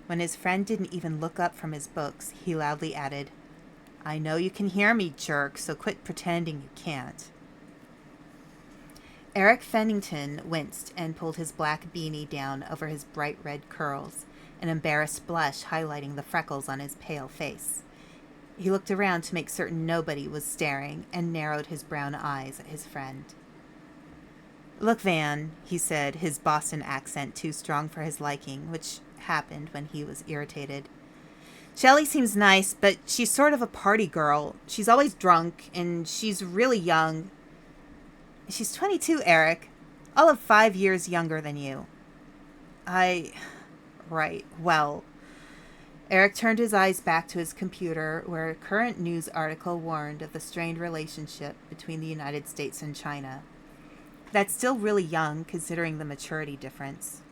When his friend didn't even look up from his books, he loudly added, I know you can hear me, jerk, so quit pretending you can't. Eric Fennington winced and pulled his black beanie down over his bright red curls, an embarrassed blush highlighting the freckles on his pale face. He looked around to make certain nobody was staring and narrowed his brown eyes at his friend. Look, Van, he said, his Boston accent too strong for his liking, which happened when he was irritated. Shelley seems nice, but she's sort of a party girl. She's always drunk, and she's really young. She's 22, Eric. All of 5 years younger than you. Right, well. Eric turned his eyes back to his computer, where a current news article warned of the strained relationship between the United States and China. That's still really young, considering the maturity difference.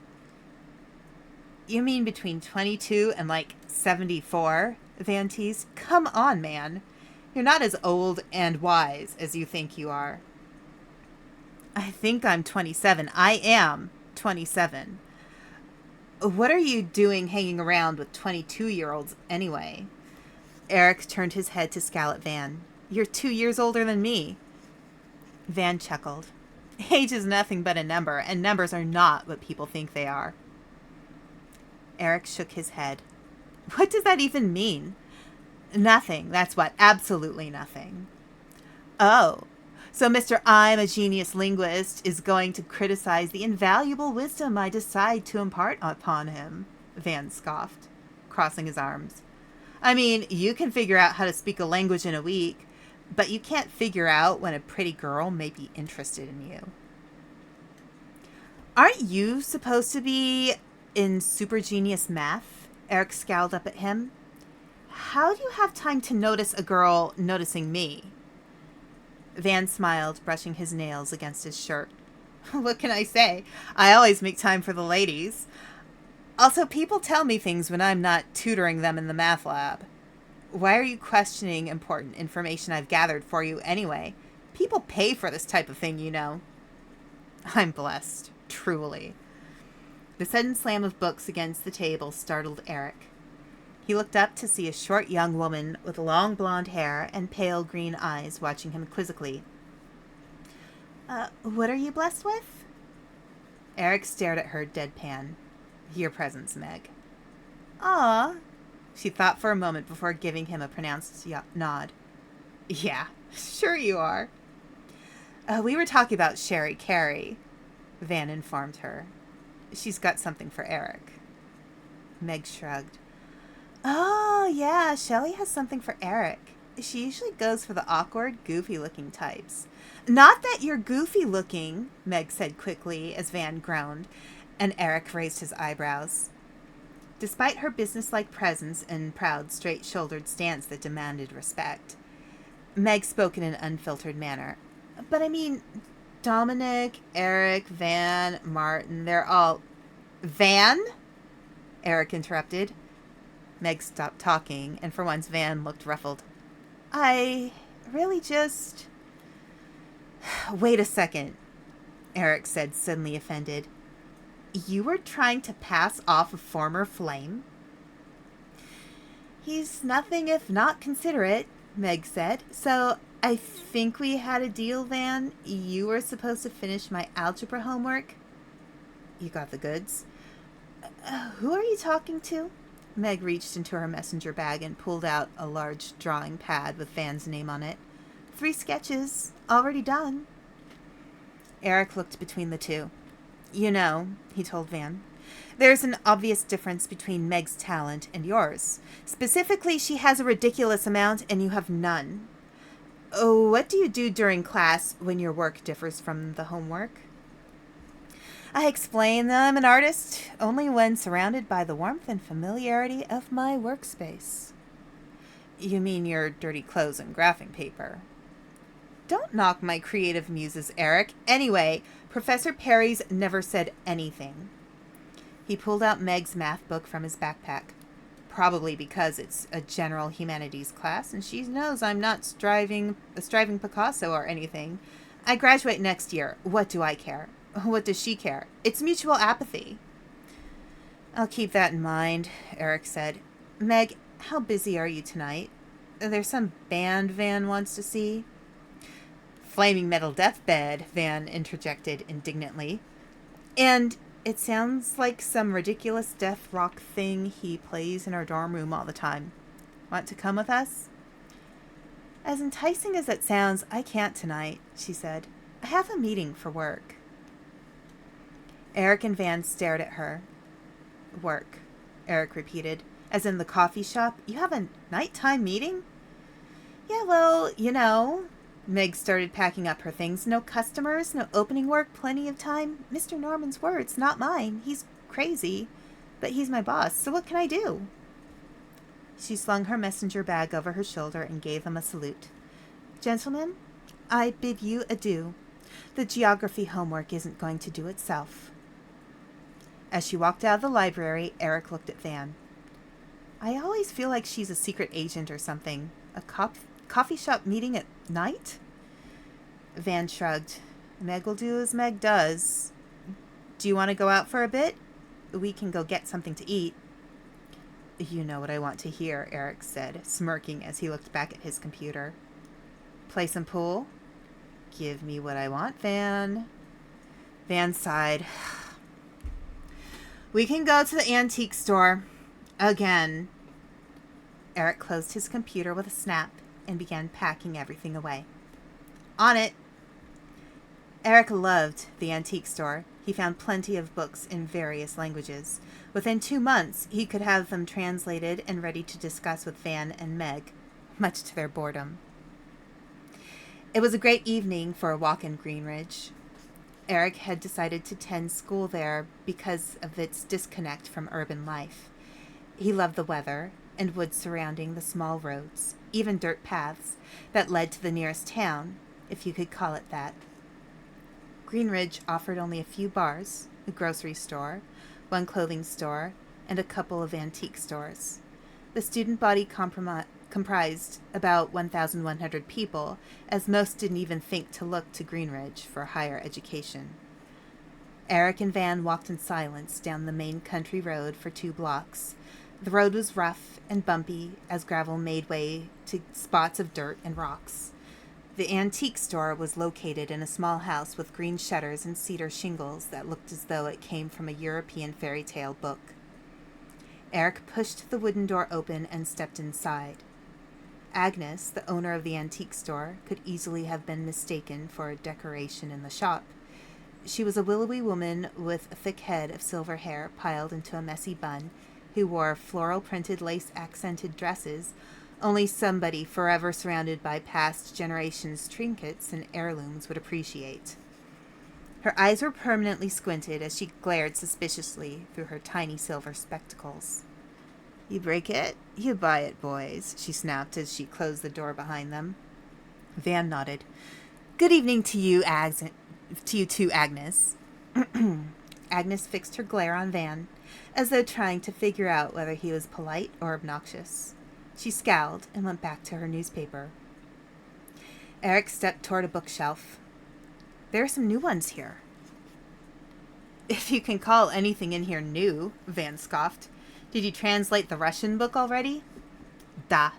You mean between 22 and, 74? Van teased. Come on, man. You're not as old and wise as you think you are. I think I'm 27. I am 27. What are you doing hanging around with 22-year-olds anyway? Eric turned his head to scowl at Van. You're 2 years older than me. Van chuckled. Age is nothing but a number, and numbers are not what people think they are. Eric shook his head. What does that even mean? Nothing, that's what. Absolutely nothing. Oh, so Mr. I'm a genius linguist is going to criticize the invaluable wisdom I decide to impart upon him, Van scoffed, crossing his arms. I mean, you can figure out how to speak a language in a week, but you can't figure out when a pretty girl may be interested in you. Aren't you supposed to be in super genius math? Eric scowled up at him. How do you have time to notice a girl noticing me? Van smiled, brushing his nails against his shirt. What can I say? I always make time for the ladies. Also, people tell me things when I'm not tutoring them in the math lab. Why are you questioning important information I've gathered for you anyway? People pay for this type of thing, you know. I'm blessed, truly. The sudden slam of books against the table startled Eric. He looked up to see a short young woman with long blonde hair and pale green eyes watching him quizzically. What are you blessed with? Eric stared at her deadpan. Your presence, Meg. Ah. She thought for a moment before giving him a pronounced nod. Yeah, sure you are. We were talking about Sherry Carey, Van informed her. She's got something for Eric. Meg shrugged. Oh, yeah, Shelley has something for Eric. She usually goes for the awkward, goofy-looking types. Not that you're goofy-looking, Meg said quickly as Van groaned, and Eric raised his eyebrows. Despite her businesslike presence and proud, straight-shouldered stance that demanded respect, Meg spoke in an unfiltered manner. But I mean, Dominic, Eric, Van, Martin, they're all... Van? Eric interrupted. Meg stopped talking, and for once Van looked ruffled. I really just... Wait a second, Eric said, suddenly offended. You were trying to pass off a former flame? He's nothing if not considerate, Meg said. So I think we had a deal, Van. You were supposed to finish my algebra homework. You got the goods. Who are you talking to? Meg reached into her messenger bag and pulled out a large drawing pad with Van's name on it. 3 sketches, already done. Eric looked between the two. You know, he told Van, there's an obvious difference between Meg's talent and yours. Specifically, she has a ridiculous amount and you have none. Oh, what do you do during class when your work differs from the homework? I explain that I'm an artist only when surrounded by the warmth and familiarity of my workspace. You mean your dirty clothes and graphing paper? Don't knock my creative muses, Eric. Anyway, Professor Perry's never said anything. He pulled out Meg's math book from his backpack. Probably because it's a general humanities class, and she knows I'm not a striving Picasso or anything. I graduate next year. What do I care? What does she care? It's mutual apathy. I'll keep that in mind, Eric said. Meg, how busy are you tonight? There's some band Van wants to see. Flaming Metal Deathbed, Van interjected indignantly. And it sounds like some ridiculous death rock thing he plays in our dorm room all the time. Want to come with us? As enticing as it sounds, I can't tonight, she said. I have a meeting for work. Eric and Van stared at her. Work, Eric repeated. As in the coffee shop? You have a nighttime meeting? Yeah, well, you know. Meg started packing up her things. No customers, no opening work, plenty of time. Mr. Norman's words, not mine. He's crazy, but he's my boss, so what can I do? She slung her messenger bag over her shoulder and gave them a salute. Gentlemen, I bid you adieu. The geography homework isn't going to do itself. As she walked out of the library, Eric looked at Van. I always feel like she's a secret agent or something. A coffee shop meeting at night? Van shrugged. Meg will do as Meg does. Do you want to go out for a bit? We can go get something to eat. You know what I want to hear, Eric said, smirking as he looked back at his computer. Play some pool? Give me what I want, Van. Van sighed. We can go to the antique store. Again. Eric closed his computer with a snap and began packing everything away. On it. Eric loved the antique store. He found plenty of books in various languages. Within 2 months, he could have them translated and ready to discuss with Van and Meg, much to their boredom. It was a great evening for a walk in Greenridge. Eric had decided to attend school there because of its disconnect from urban life. He loved the weather and woods surrounding the small roads, even dirt paths, that led to the nearest town, if you could call it that. Greenridge offered only a few bars, a grocery store, one clothing store, and a couple of antique stores. The student body comprised about 1,100 people, as most didn't even think to look to Greenridge for higher education. Eric and Van walked in silence down the main country road for 2 blocks. The road was rough and bumpy as gravel made way to spots of dirt and rocks. The antique store was located in a small house with green shutters and cedar shingles that looked as though it came from a European fairy tale book. Eric pushed the wooden door open and stepped inside. Agnes, the owner of the antique store, could easily have been mistaken for a decoration in the shop. She was a willowy woman with a thick head of silver hair piled into a messy bun, who wore floral-printed lace-accented dresses, only somebody forever surrounded by past generations' trinkets and heirlooms would appreciate. Her eyes were permanently squinted as she glared suspiciously through her tiny silver spectacles. You break it, you buy it, boys, she snapped as she closed the door behind them. Van nodded. Good evening to you, too, Agnes. Agnes fixed her glare on Van, as though trying to figure out whether he was polite or obnoxious. She scowled and went back to her newspaper. Eric stepped toward a bookshelf. There are some new ones here. If you can call anything in here new, Van scoffed. Did you translate the Russian book already? Da.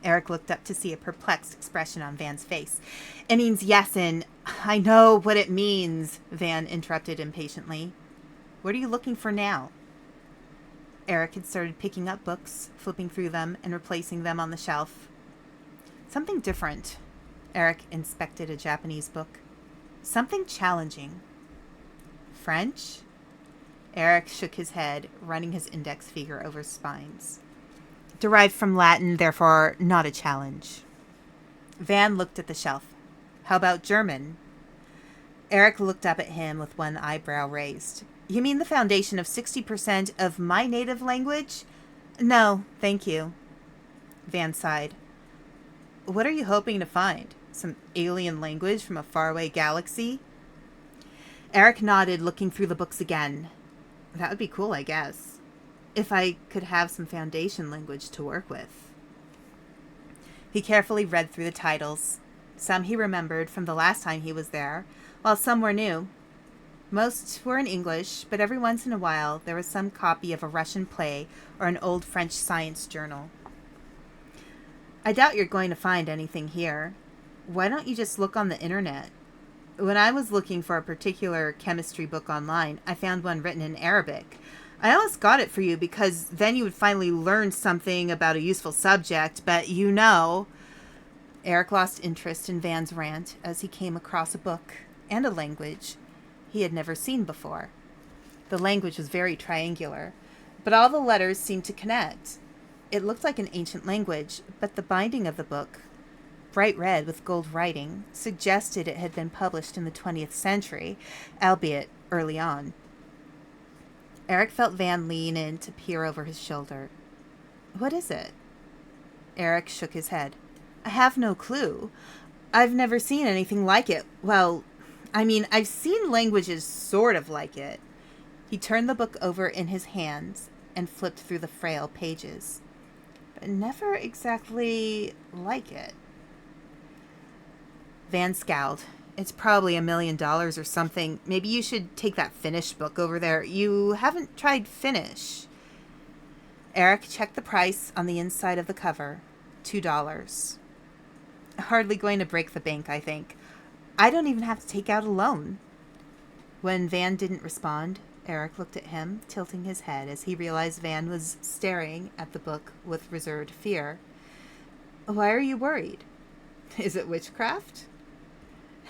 Eric looked up to see a perplexed expression on Van's face. It means yes, and I know what it means, Van interrupted impatiently. What are you looking for now? Eric had started picking up books, flipping through them, and replacing them on the shelf. Something different. Eric inspected a Japanese book. Something challenging. French? Eric shook his head, running his index finger over spines. Derived from Latin, therefore not a challenge. Van looked at the shelf. How about German? Eric looked up at him with one eyebrow raised. You mean the foundation of 60% of my native language? No, thank you. Van sighed. What are you hoping to find? Some alien language from a faraway galaxy? Eric nodded, looking through the books again. That would be cool, I guess. If I could have some foundation language to work with. He carefully read through the titles. Some he remembered from the last time he was there, while some were new. Most were in English, but every once in a while there was some copy of a Russian play or an old French science journal. I doubt you're going to find anything here. Why don't you just look on the internet? When I was looking for a particular chemistry book online, I found one written in Arabic. I almost got it for you because then you would finally learn something about a useful subject, but you know... Eric lost interest in Van's rant as he came across a book and a language he had never seen before. The language was very triangular, but all the letters seemed to connect. It looked like an ancient language, but the binding of the book, bright red with gold writing, suggested it had been published in the 20th century, albeit early on. Eric felt Van lean in to peer over his shoulder. What is it? Eric shook his head. I have no clue. I've never seen anything like it. Well, I mean, I've seen languages sort of like it. He turned the book over in his hands and flipped through the frail pages. But never exactly like it. Van scowled. It's probably $1 million or something. Maybe you should take that Finnish book over there. You haven't tried Finnish. Eric checked the price on the inside of the cover. $2. Hardly going to break the bank, I think. I don't even have to take out a loan. When Van didn't respond, Eric looked at him, tilting his head as he realized Van was staring at the book with reserved fear. Why are you worried? Is it witchcraft?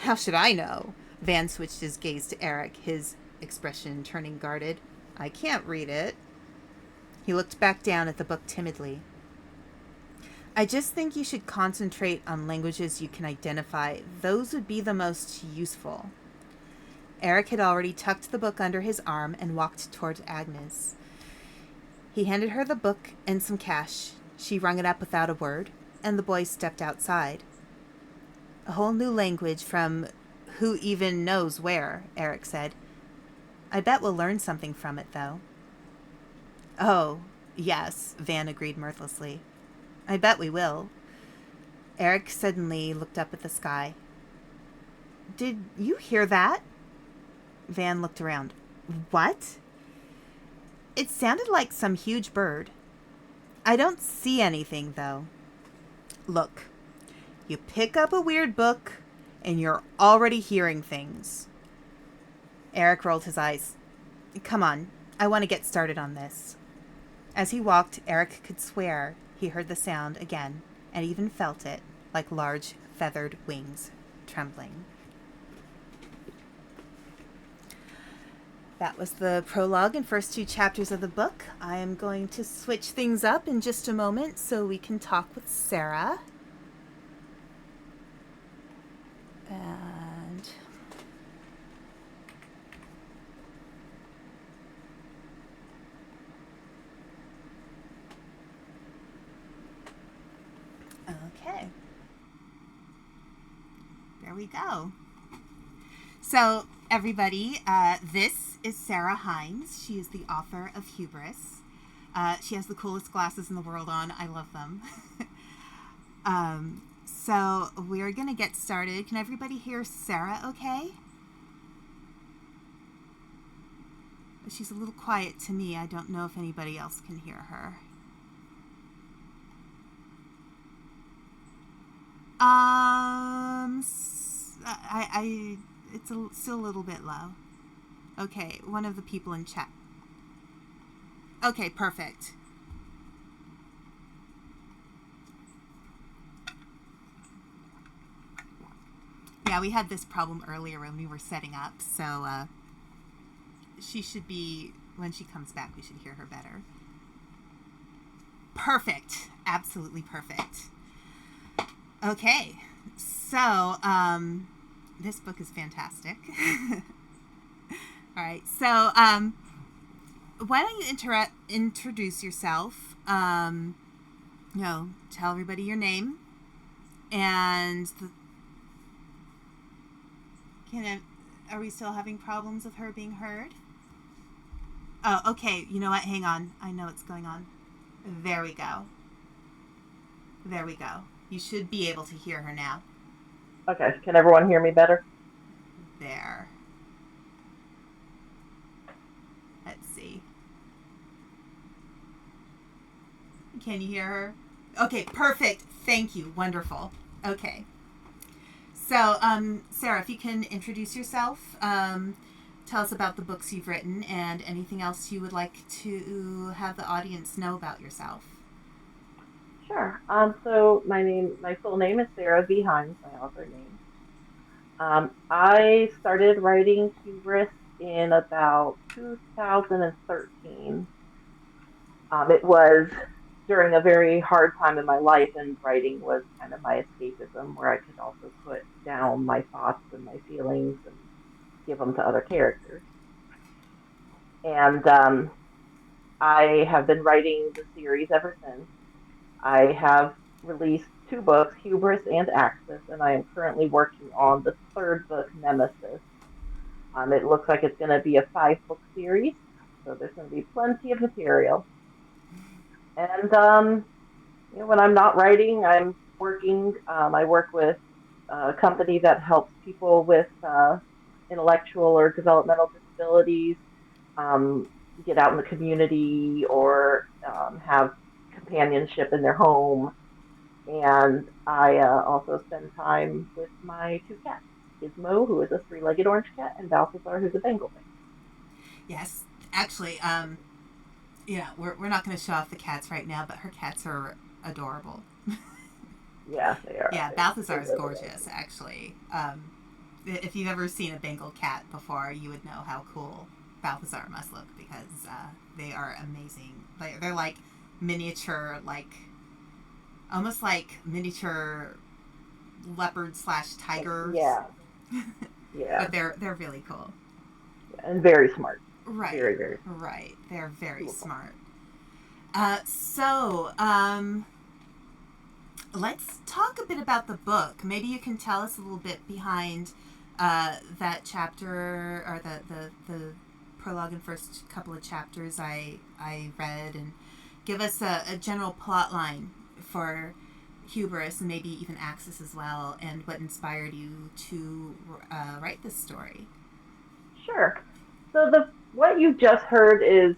How should I know? Van switched his gaze to Eric, his expression turning guarded. I can't read it. He looked back down at the book timidly. I just think you should concentrate on languages you can identify. Those would be the most useful. Eric had already tucked the book under his arm and walked toward Agnes. He handed her the book and some cash. She rung it up without a word, and the boys stepped outside. A whole new language from who even knows where, Eric said. I bet we'll learn something from it, though. Oh, yes, Van agreed mirthlessly. I bet we will. Eric suddenly looked up at the sky. Did you hear that? Van looked around. What? It sounded like some huge bird. I don't see anything, though. Look. You pick up a weird book, and you're already hearing things. Eric rolled his eyes. Come on, I want to get started on this. As he walked, Eric could swear he heard the sound again, and even felt it, like large feathered wings trembling. That was the prologue and first 2 chapters of the book. I am going to switch things up in just a moment so we can talk with Sarah. And okay, there we go. So everybody, this is Sarah Hines. She is the author of Hubris. She has the coolest glasses in the world on. I love them. So we're going to get started. Can everybody hear Sarah okay? She's a little quiet to me. I don't know if anybody else can hear her. It's still a little bit low. Okay, one of the people in chat. Okay, perfect. Yeah, we had this problem earlier when we were setting up, so she should be, when she comes back, we should hear her better. Perfect. Absolutely perfect. Okay, so this book is fantastic. All right, so why don't you introduce yourself? Tell everybody your name and are we still having problems with her being heard? Oh, okay. You know what? Hang on. I know what's going on. There we go. There we go. You should be able to hear her now. Okay. Can everyone hear me better? There. Let's see. Can you hear her? Okay, perfect. Thank you. Wonderful. Okay. So, Sarah, if you can introduce yourself, tell us about the books you've written and anything else you would like to have the audience know about yourself. Sure. So my full name is Sarah V. Hines, my author name. I started writing Hubris in about 2013. It was during a very hard time in my life, and writing was kind of my escapism, where I could also put down my thoughts and my feelings and give them to other characters. And I have been writing the series ever since. I have released two books, Hubris and Axis, and I am currently working on the third book, Nemesis. It looks like it's going to be a 5 book series, so there's going to be plenty of material. And when I'm not writing, I'm working. I work with a company that helps people with intellectual or developmental disabilities um, get out in the community or have companionship in their home. And I also spend time with my two cats, Gizmo, who is a three-legged orange cat, and Balthazar, who's a Bengal mix. Yes, actually, we're not going to show off the cats right now, but her cats are adorable. Yeah, they are. Yeah, They Balthazar is really are. gorgeous, actually. If you've ever seen a Bengal cat before, you would know how cool Balthazar must look because they are amazing. They're like miniature, like almost like miniature leopard slash tigers, Yeah, yeah, but they're really cool. and very smart. Right, Very, very right. They're very doable. smart. So, let's talk a bit about the book. Maybe you can tell us a little bit behind that chapter or the prologue and first couple of chapters I read, and give us a general plot line for Hubris and maybe even Axis as well, and what inspired you to write this story. Sure. So the what you just heard is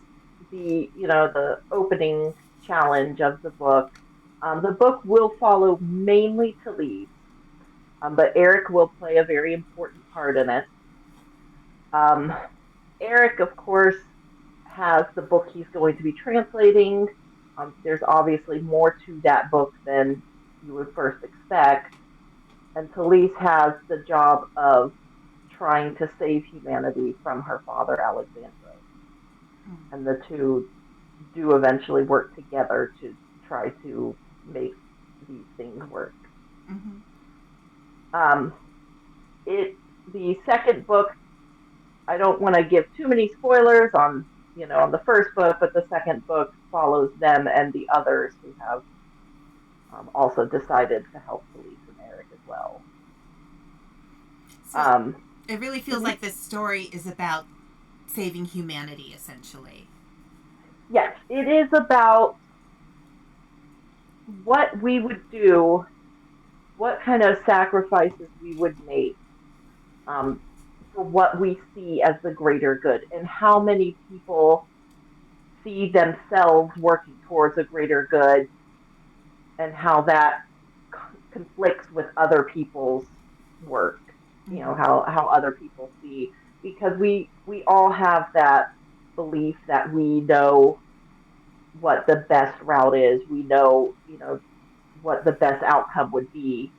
the opening challenge of the book. The book will follow mainly to lead, but Eric will play a very important part in it. Um, Eric, of course, has the book he's going to be translating. There's obviously more to that book than you would first expect. And Talise has the job of trying to save humanity from her father, Alexandros. And the two do eventually work together to try to make these things work. Mm-hmm. Um, it the second book, I don't want to give too many spoilers on the first book, but the second book follows them and the others who have also decided to help Talise and Eric as well. So Um, it really feels mhm. like this story is about saving humanity, essentially. Yes, it is about what we would do, what kind of sacrifices we would make um, for what we see as the greater good, and how many people see themselves working towards a greater good, and how that conflicts with other people's work. Mm-hmm. How other people see, because we all have that belief that we know what the best route is. We know what the best outcome would be,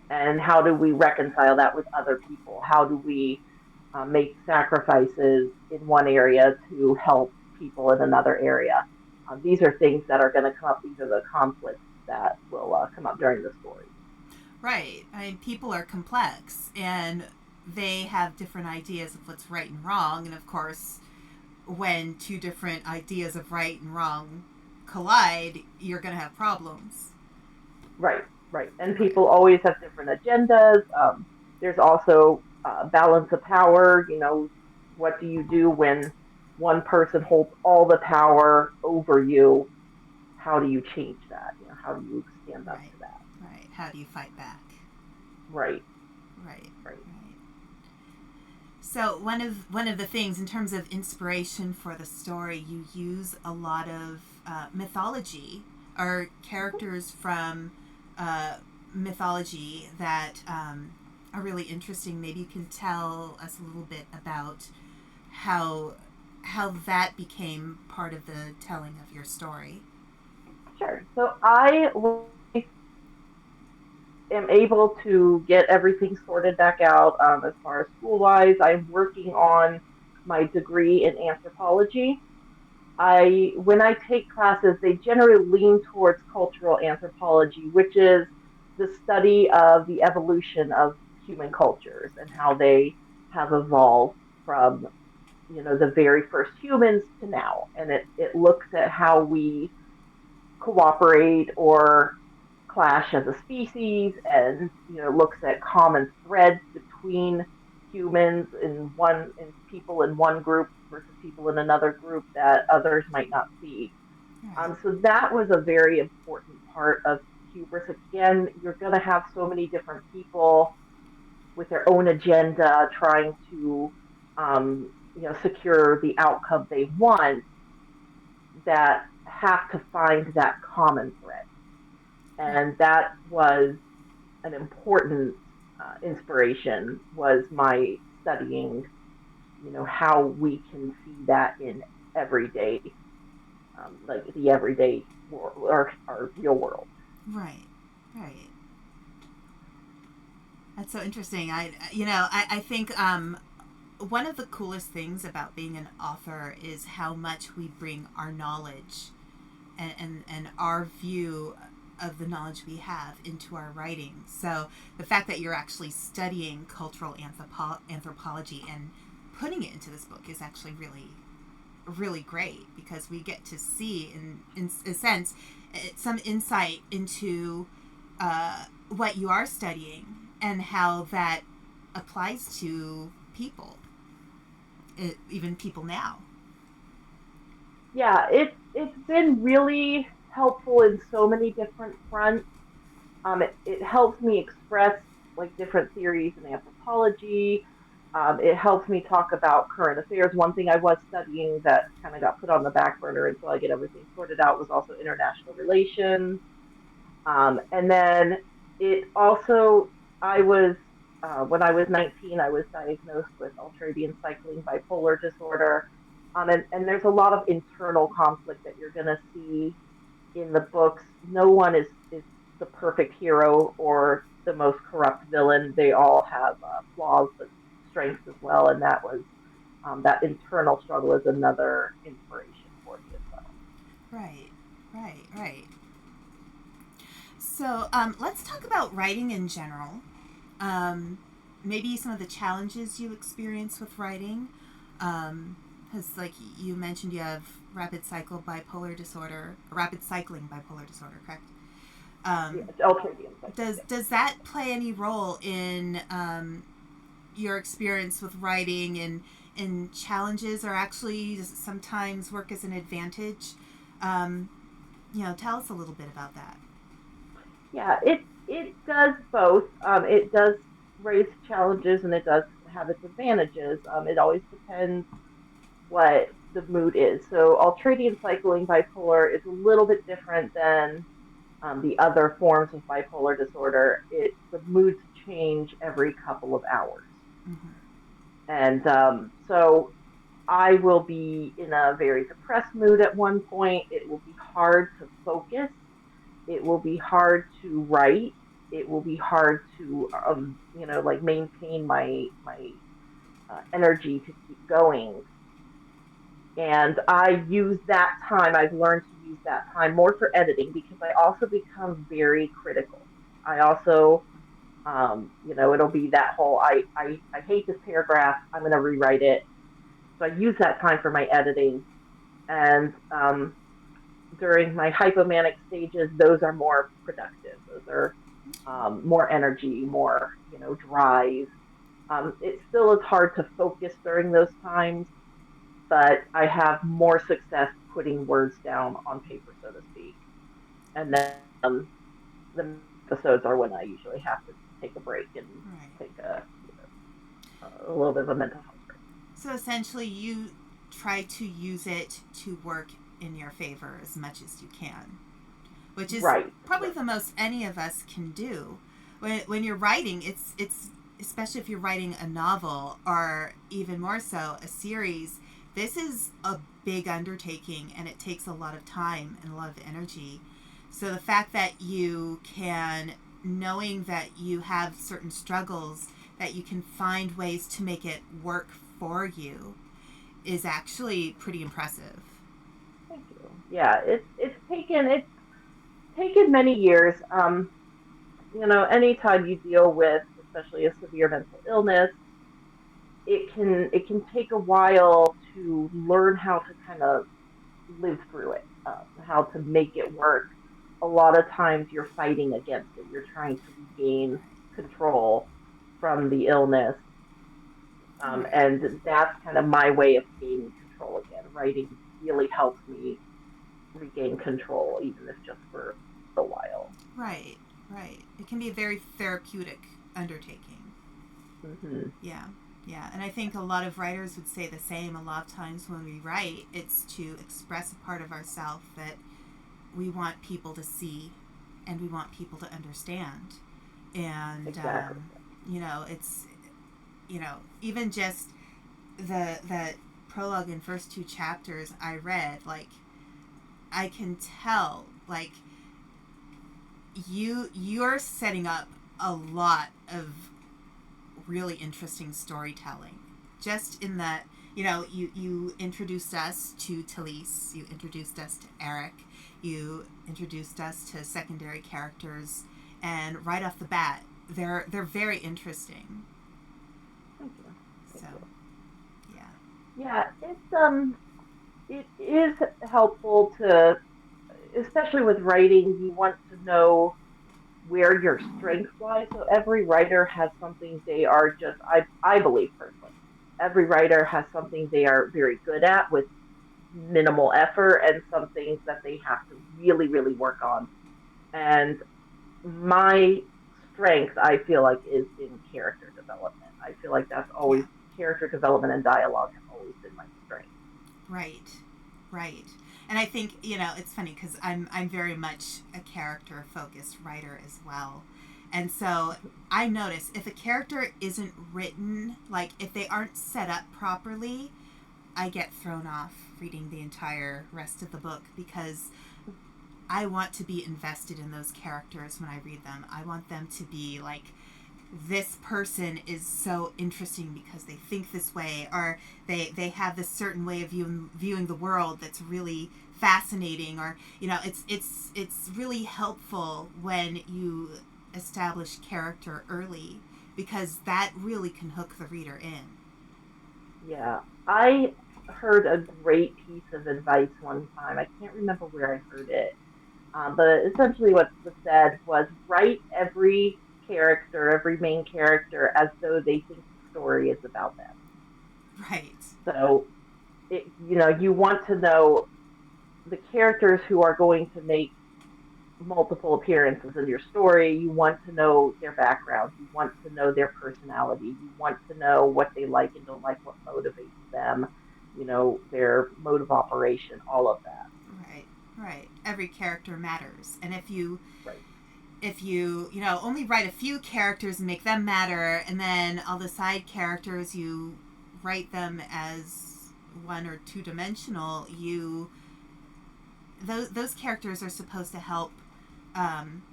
and how do we reconcile that with other people? How do we make sacrifices in one area to help people in another area? These are things that are going to come up. These are the conflicts that will come up during the story. Right. I mean, people are complex and they have different ideas of what's right and wrong. And of course, when two different ideas of right and wrong collide, you're going to have problems. Right, right. And Right. people always have different agendas. There's also balance of power. What do you do when one person holds all the power over you? How do you change that? How do you stand up Right. to that? Right. How do you fight back? Right, Right. right. Right. So one of the things in terms of inspiration for the story, you use a lot of mythology or characters from uh, mythology that are really interesting. Maybe you can tell us a little bit about how how that became part of the telling of your story. Sure. So I am able to get everything sorted back out as far as school wise. I'm working on my degree in anthropology. when I take classes, they generally lean towards cultural anthropology, which is the study of the evolution of human cultures and how they have evolved from, the very first humans to now. And it looks at how we cooperate or clash as a species, and looks at common threads between humans in people in one group versus people in another group that others might not see. Right. So that was a very important part of Hubris. Again, you're going to have so many different people with their own agenda trying to secure the outcome they want, that have to find that common thread. Right. And that was an important inspiration, was my studying, how we can see that in everyday, like the everyday world, or our real world. Right. Right. That's so interesting. I think one of the coolest things about being an author is how much we bring our knowledge and our view of the knowledge we have into our writing. So the fact that you're actually studying cultural anthropology and putting it into this book is actually really, really great, because we get to see, in a sense, some insight into what you are studying and how that applies to people, even people now. Yeah, it's been really helpful in so many different fronts. It helps me express like different theories in anthropology. It helps me talk about current affairs. One thing I was studying that kind of got put on the back burner until I get everything sorted out was also international relations. And then it also, I was, when I was 19, I was diagnosed with ultradian cycling bipolar disorder. And there's a lot of internal conflict that you're going to see in the books. No one is the perfect hero or the most corrupt villain. They all have flaws, but strengths as well. And that was, that internal struggle is another inspiration for me as well. Right, right, right. So let's talk about writing in general. Um, Maybe some of the challenges you experience with writing. Because, like you mentioned, you have rapid cycling bipolar disorder, correct? Yeah, Um, ultradian cycling. does Yeah. does that play any role in your experience with writing, and challenges, or actually does it sometimes work as an advantage? Um, tell us a little bit about that. Yeah, it does both. It does raise challenges and it does have its advantages. It always depends what the mood is. So ultradian cycling bipolar is a little bit different than the other forms of bipolar disorder. The moods change every couple of hours, Mm-hmm. and so I will be in a very depressed mood at one point. It will be hard to focus. It will be hard to write. It will be hard to, like maintain my energy to keep going. And I use that time. I've learned to use that time more for editing because I also become very critical. I also, it'll be that whole I hate this paragraph. I'm going to rewrite it. So I use that time for my editing. And during my hypomanic stages, those are more productive. Those are more energy, more, drive. It still is hard to focus during those times, but I have more success putting words down on paper, so to speak. And then the episodes are when I usually have to take a break and Right. take a little bit of a mental health break. So essentially, you try to use it to work in your favor as much as you can, which is Right, probably right. the most any of us can do. When you're writing, it's especially if you're writing a novel, or even more so a series. This is a big undertaking, and it takes a lot of time and a lot of energy. So the fact that you can, knowing that you have certain struggles, that you can find ways to make it work for you, is actually pretty impressive. Yeah, it's taken many years. Anytime you deal with, especially a severe mental illness, it can take a while to learn how to kind of live through it, how to make it work. A lot of times you're fighting against it. You're trying to regain control from the illness, Right. and that's kind of my way of gaining control again. Writing really helps me regain control, even if just for a while. Right. Right. It can be a very therapeutic undertaking. Hmm. Yeah. Yeah. And I think a lot of writers would say the same. A lot of times when we write, it's to express a part of ourselves that we want people to see and we want people to understand. And, Exactly. it's, even just the prologue and first two chapters I read, like, I can tell, like, you're setting up a lot of really interesting storytelling. Just in that, you introduced us to Talise, you introduced us to Eric, you introduced us to secondary characters, and right off the bat, they're very interesting. Thank you. So, Thank you. yeah, Yeah, it is helpful to, especially with writing, you want to know where your strengths lie. So every writer has something they are just, I believe personally, every writer has something they are very good at with minimal effort, and some things that they have to really, really work on. And my strength, I feel like, is in character development. I feel like that's yeah, always, character development and dialogue have always been my strength. right, right. And I think it's funny because I'm very much a character focused writer as well, and so I notice if a character isn't written, like if they aren't set up properly, I get thrown off reading the entire rest of the book because I want to be invested in those characters when I read them. I want them to be like, this person is so interesting because they think this way, or they have this certain way of viewing the world that's really fascinating, or it's really helpful when you establish character early because that really can hook the reader in. Yeah, I heard a great piece of advice one time. I can't remember where I heard it, but essentially what was said was write every character, every main character, as though they think the story is about them. Right. So you want to know the characters who are going to make multiple appearances in your story. You want to know their background. You want to know their personality. You want to know what they like and don't like, what motivates them, their mode of operation, all of that. Right. Right. Every character matters, and if you Right. if you only write a few characters and make them matter, and then all the side characters you write them as one or two dimensional, those characters are supposed to help um,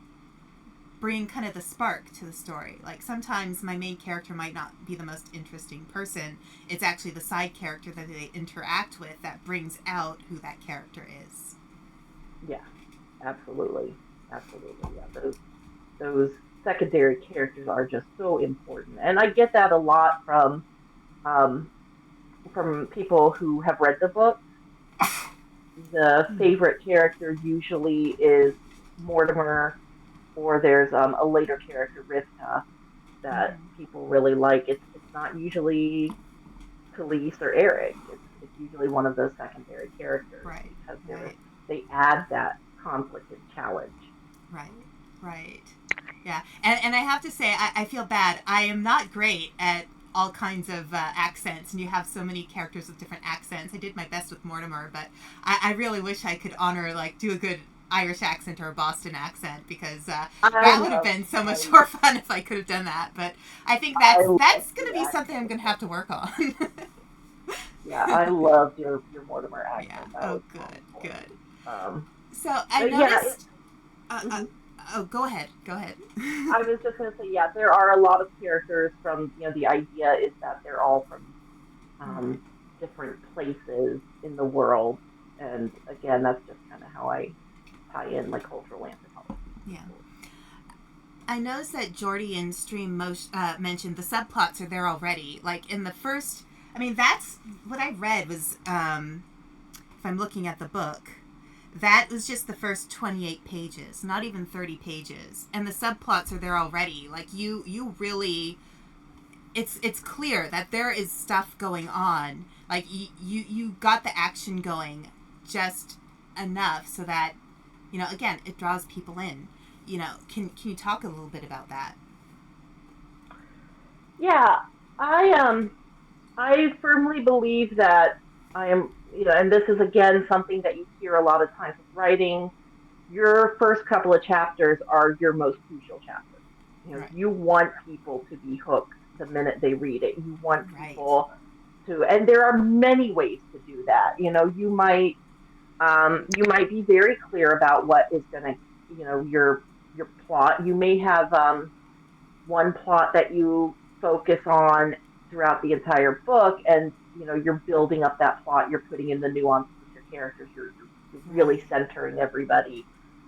bring kind of the spark to the story. Like sometimes my main character might not be the most interesting person. It's actually the side character that they interact with that brings out who that character is. Yeah, absolutely. Absolutely. Yeah. Those secondary characters are just so important. And I get that a lot um from people who have read the book. The Mm. favorite character usually is Mortimer, or there's a later character, Rivka, that Mm-hmm. people really like. It's not usually Talise or Eric. It's usually one of those secondary characters Right. because Right. they add that conflict and challenge. Right. Right. Yeah. And I have to say, I feel bad. I am not great at all kinds of accents, and you have so many characters with different accents. I did my best with Mortimer, but I really wish I could honor, like, do a good Irish accent or a Boston accent because I that would have know. been so I much more fun if I could have done that. But I think I that's loved going to your be something I'm accent. going to have to work on. Yeah, I loved your Mortimer Yeah. accent. That Oh, was good. wonderful. Good. Um, So I but yeah, noticed. Uh, uh, mhm. oh, go ahead. Go ahead. I was just gonna say, yeah, there are a lot of characters from, the idea is that they're all from Right. um, different places in the world. And again, that's just kind of how I tie in like cultural anthropology. Yeah. I noticed that Jordy and Stream mentioned the subplots are there already. Like in the first, I mean, that's what I read was, if I'm looking at the book, that was just the first 28 pages, not even 30 pages. And the subplots are there already. Like you really, it's clear that there is stuff going on. Like you got the action going just enough so that, again, it draws people in. Can you talk a little bit about that? Yeah, I firmly believe that I am, and this is again something that you hear a lot of times with writing. Your first couple of chapters are your most crucial chapters. Right. You want people to be hooked the minute they read it. You want Right. people to, and there are many ways to do that. You might be very clear about what is going to, your plot. You may have one plot that you focus on throughout the entire book, and you're building up that plot. You're putting in the nuances with your characters. You're really Right. centering everybody.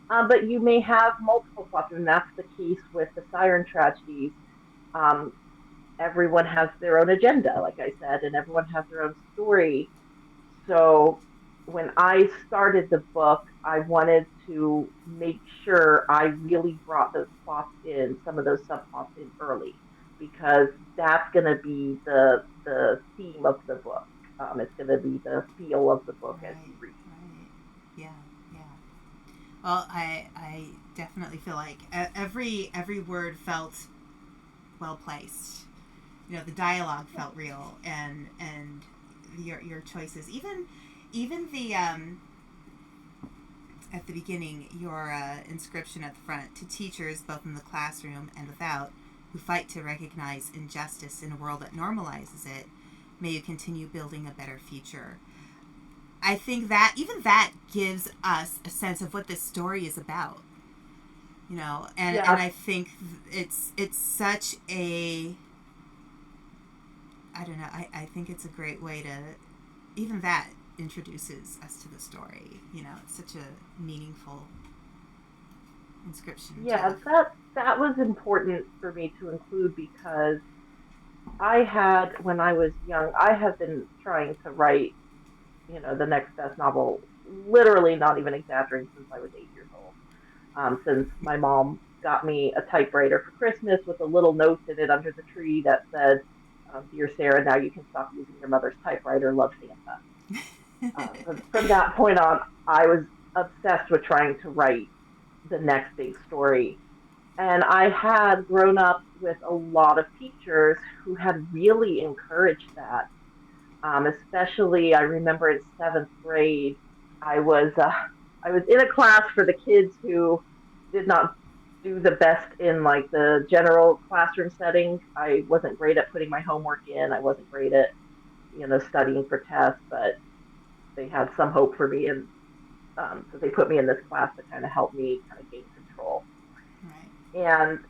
But you may have multiple plots, and that's the case with the Siren tragedies. Um, Everyone has their own agenda, like I said, and everyone has their own story. So when I started the book, I wanted to make sure I really brought those plots in, some of those subplots in early, because that's going to be the theme of the book. It's going to be the feel of the book as Right. you read. Right. Yeah. Yeah. Well, I definitely feel like every word felt well placed. The dialogue felt real, and your choices, even the at the beginning, your inscription at the front to teachers both in the classroom and without who fight to recognize injustice in a world that normalizes it. May you continue building a better future. I think that even that gives us a sense of what this story is about. And Yes, I think it's such a, I don't know, I think it's a great way to, even that introduces us to the story. It's such a meaningful inscription to yeah, the. that was important for me to include because I had, when I was young, I have been trying to write the next best novel, literally not even exaggerating, since I was 8 years old. Since my mom got me a typewriter for Christmas with a little note in it under the tree that said, "Dear Sarah, now you can stop using your mother's typewriter. Love, Santa." From that point on, I was obsessed with trying to write the next big story. And I had grown up with a lot of teachers who had really encouraged that. Especially, I remember in seventh grade, I was uh, I was in a class for the kids who did not do the best in like the general classroom setting. I wasn't great at putting my homework in. I wasn't great at studying for tests, but they had some hope for me, and so they put me in this class to kind of help me kind of gain control. Right. And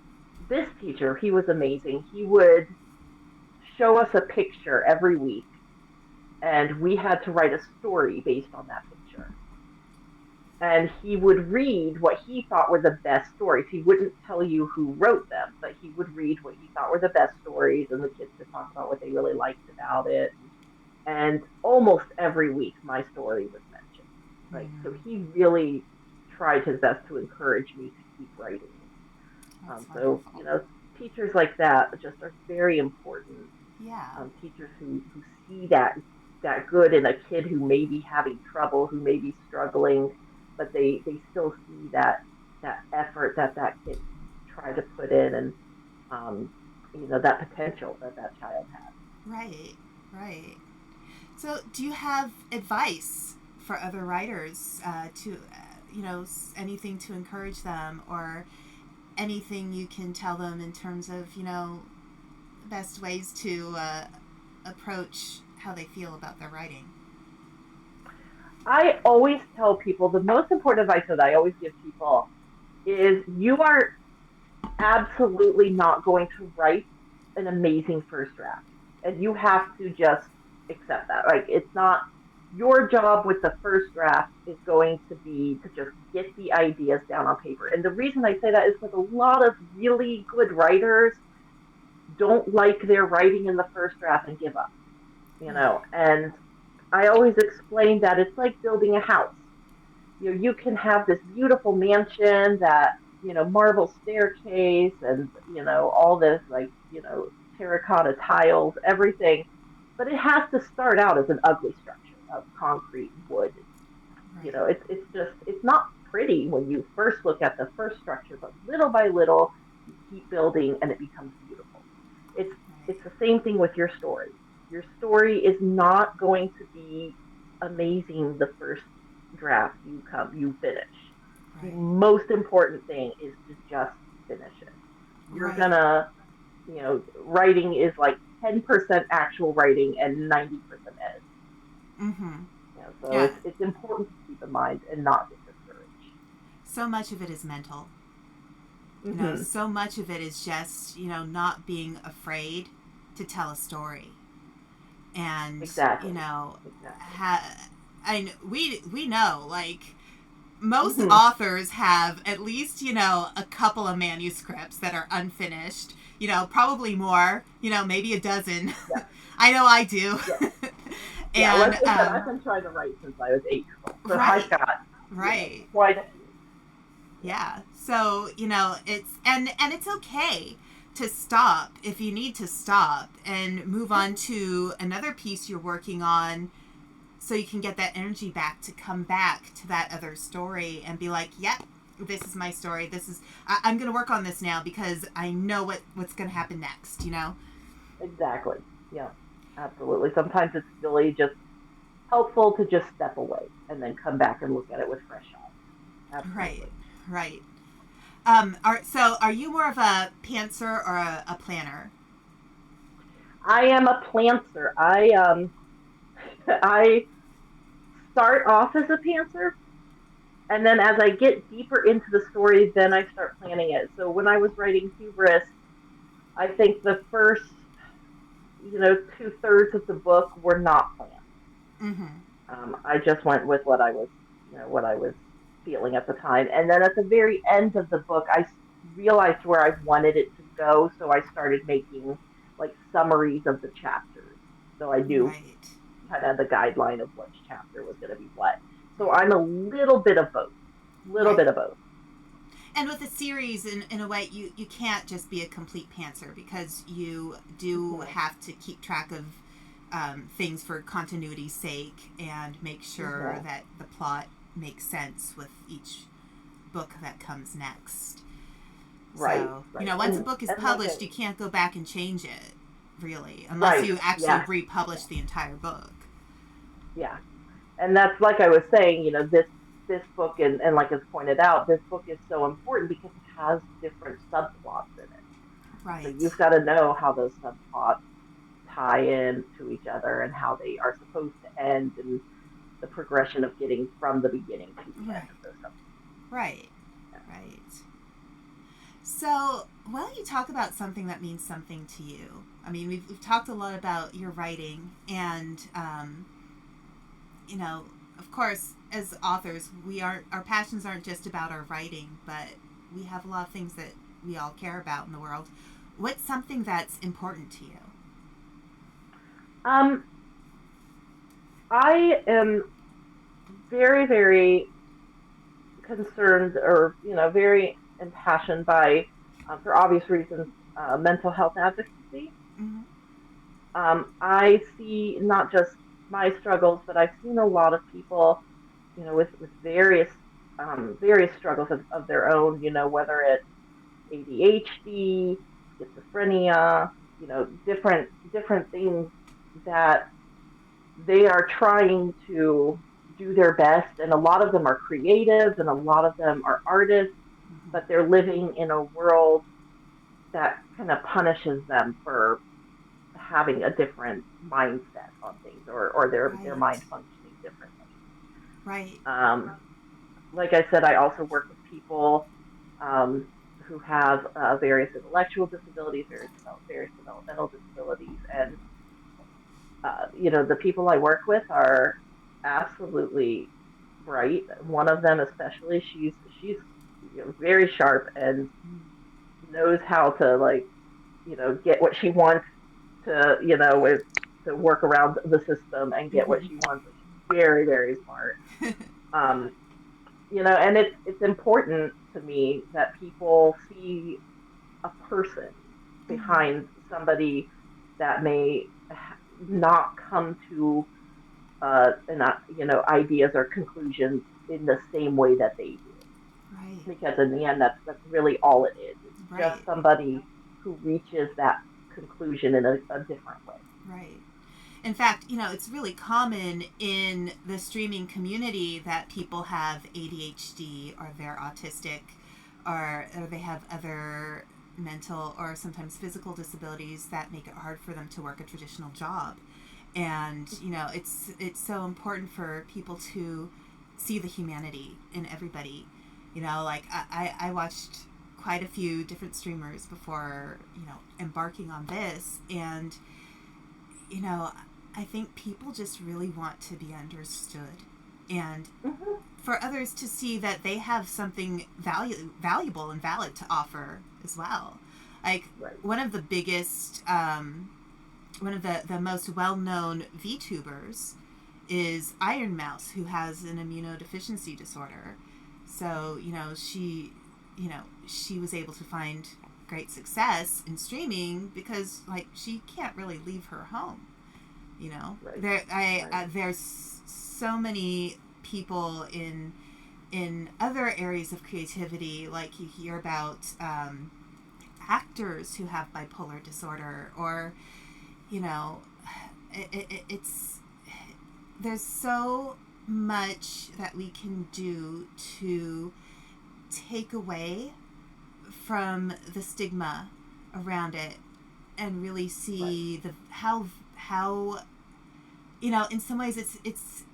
this teacher, he was amazing. He would show us a picture every week, and we had to write a story based on that picture. And he would read what he thought were the best stories. He wouldn't tell you who wrote them, but he would read what he thought were the best stories, and the kids could talk about what they really liked about it. And almost every week, my story was mentioned. Like, so Mm, he really tried his best to encourage me to keep writing. that's So, wonderful. teachers like that just are very important. Yeah. Teachers who see that good in a kid who may be having trouble, who may be struggling, but they still see that effort that kid tried to put in, and um, that potential that child has. Right. Right. So, do you have advice for other writers to, anything to encourage them, or anything you can tell them in terms of, best ways to approach how they feel about their writing? I always tell people the most important advice that I always give people is you are absolutely not going to write an amazing first draft. And you have to just accept that. Like, it's not, your job with the first draft is going to be to just get the ideas down on paper. And the reason I say that is because a lot of really good writers don't like their writing in the first draft and give up, Right. And I always explain that it's like building a house. You can have this beautiful mansion that, marble staircase and, all this like, terracotta tiles, everything, but it has to start out as an ugly structure of concrete and wood. Right. It's not pretty when you first look at the first structure, but little by little you keep building and it becomes beautiful. It's Right. it's the same thing with your story. Your story is not going to be amazing the first draft you finish. The Right. most important thing is to just finish it. You're Right. gonna, writing is like 10% actual writing and 90% edit. Mm-hmm. So Yeah. it's important to keep in mind and not get discouraged. So much of it is mental. Mm-hmm. So much of it is just, not being afraid to tell a story. And, Exactly. Exactly. we know, like, most Mm-hmm. authors have at least, a couple of manuscripts that are unfinished, probably more, maybe a dozen. Yeah. I know I do. Yeah. Yeah. And, Like I said, I've been trying to write since I was 8 years old, so I've right, got right. quite a few. Yeah. Yeah. So, and it's okay to stop if you need to stop and move on to another piece you're working on so you can get that energy back to come back to that other story and be like, "Yep, this is my story. I'm going to work on this now because I know what's going to happen next." Exactly. Yeah. Absolutely. Sometimes it's really just helpful to just step away and then come back and look at it with fresh eyes. Right. Absolutely. Right. Are you more of a pantser or a planner? I am a planter. I start off as a pantser, and then as I get deeper into the story, then I start planning it. So when I was writing Hubris, I think the first, 2/3 of the book were not planned. Mm-hmm. I just went with what I was feeling at the time, and then at the very end of the book, I realized where I wanted it to go, so I started making like summaries of the chapters, so I knew Right. kind of the guideline of which chapter was going to be what. So I'm a little bit of both, little bit Right. of both. And with a series, in a way, you can't just be a complete pantser because you do Mm-hmm. have to keep track of things for continuity's sake and make sure Mm-hmm. that the plot makes sense with each book that comes next. Right, So, right, once a book is and like published, you can't go back and change it, really, unless right, you actually yeah, republish the entire book. yeah, and that's like I was saying, this book and like it's pointed out, this book is so important because it has different subplots in it. So Right. you've got to know how those subplots tie in to each other and how they are supposed to end and the progression of getting from the beginning to the end Right. of those subplots. Right. Right. So, why don't you talk about something that means something to you? I mean, we've talked a lot about your writing, and you know, of course, as authors, our passions aren't just about our writing, but we have a lot of things that we all care about in the world. What's something that's important to you? Um, I am very, very concerned or, very impassioned by, for obvious reasons, mental health advocacy. Mm-hmm. I see not just my struggles, but I've seen a lot of people, with various struggles of their own, whether it's ADHD, schizophrenia, different things that they are trying to do their best. And a lot of them are creative and a lot of them are artists, Mm-hmm. but they're living in a world that kind of punishes them for having a different mindset on things or their Right. mind functioning differently. Right. Um, like I said, I also work with people um, who have various intellectual disabilities, various developmental disabilities, and the people I work with are absolutely bright. One of them, especially, she's very sharp and knows how to like get what she wants to with to work around the system and get what Mm-hmm. she wants. She's very very smart. Um, and it's important to me that people see a person Mm-hmm. behind somebody that may not come to ideas or conclusions in the same way that they did, Right. because in the end that's really all it is. It's just Right. somebody who reaches that conclusion in a different way. Right. In fact, it's really common in the streaming community that people have ADHD or they're autistic or they have other mental or sometimes physical disabilities that make it hard for them to work a traditional job. And, it's so important for people to see the humanity in everybody. Like I watched quite a few different streamers before, embarking on this. And you know, I think people just really want to be understood and Hmm. for others to see that they have something valuable and valid to offer as well. Like Right. one of the biggest, one of the most well known VTubers is Iron Mouse, who has an immunodeficiency disorder. So, she was able to find great success in streaming because like she can't really leave her home. Right. There Right. there's so many people in other areas of creativity, like you hear about actors who have bipolar disorder, or you know it's there's so much that we can do to take away from the stigma around it and really Right. see the how in some ways it's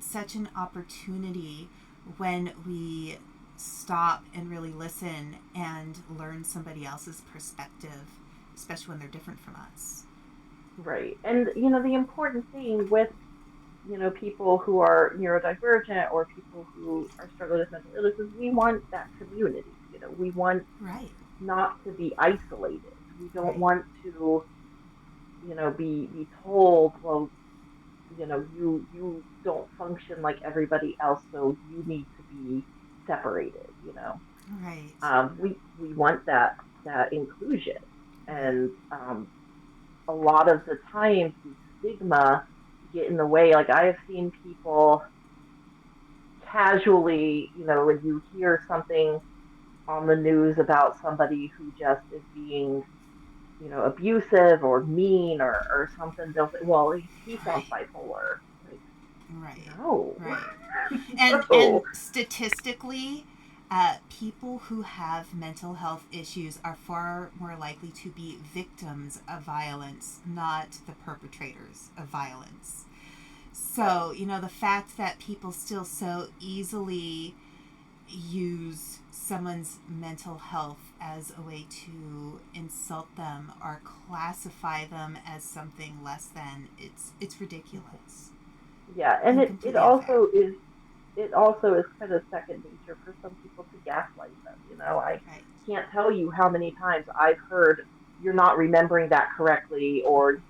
such an opportunity when we stop and really listen and learn somebody else's perspective, especially when they're different from us. Right. And the important thing with people who are neurodivergent or people who are struggling with mental illness is we want that community. We want Right. not to be isolated. We don't Right. want to be told, well, you don't function like everybody else, so you need to be separated. Right. We want that inclusion, Right. and a lot of the times the stigma get in the way. Like I have seen people casually, when you hear something on the news about somebody who just is being abusive or mean or something, they'll say, well, he sounds Right. bipolar. Like, Right. no, Right. And no. statistically, people who have mental health issues are far more likely to be victims of violence, not the perpetrators of violence. Right, So, the fact that people still so easily use someone's mental health as a way to insult them or classify them as something less than, it's ridiculous yeah, and and it completely unfair. also is kind of second nature for some people to gaslight them. I Right. can't tell you how many times I've heard you're not remembering that correctly, or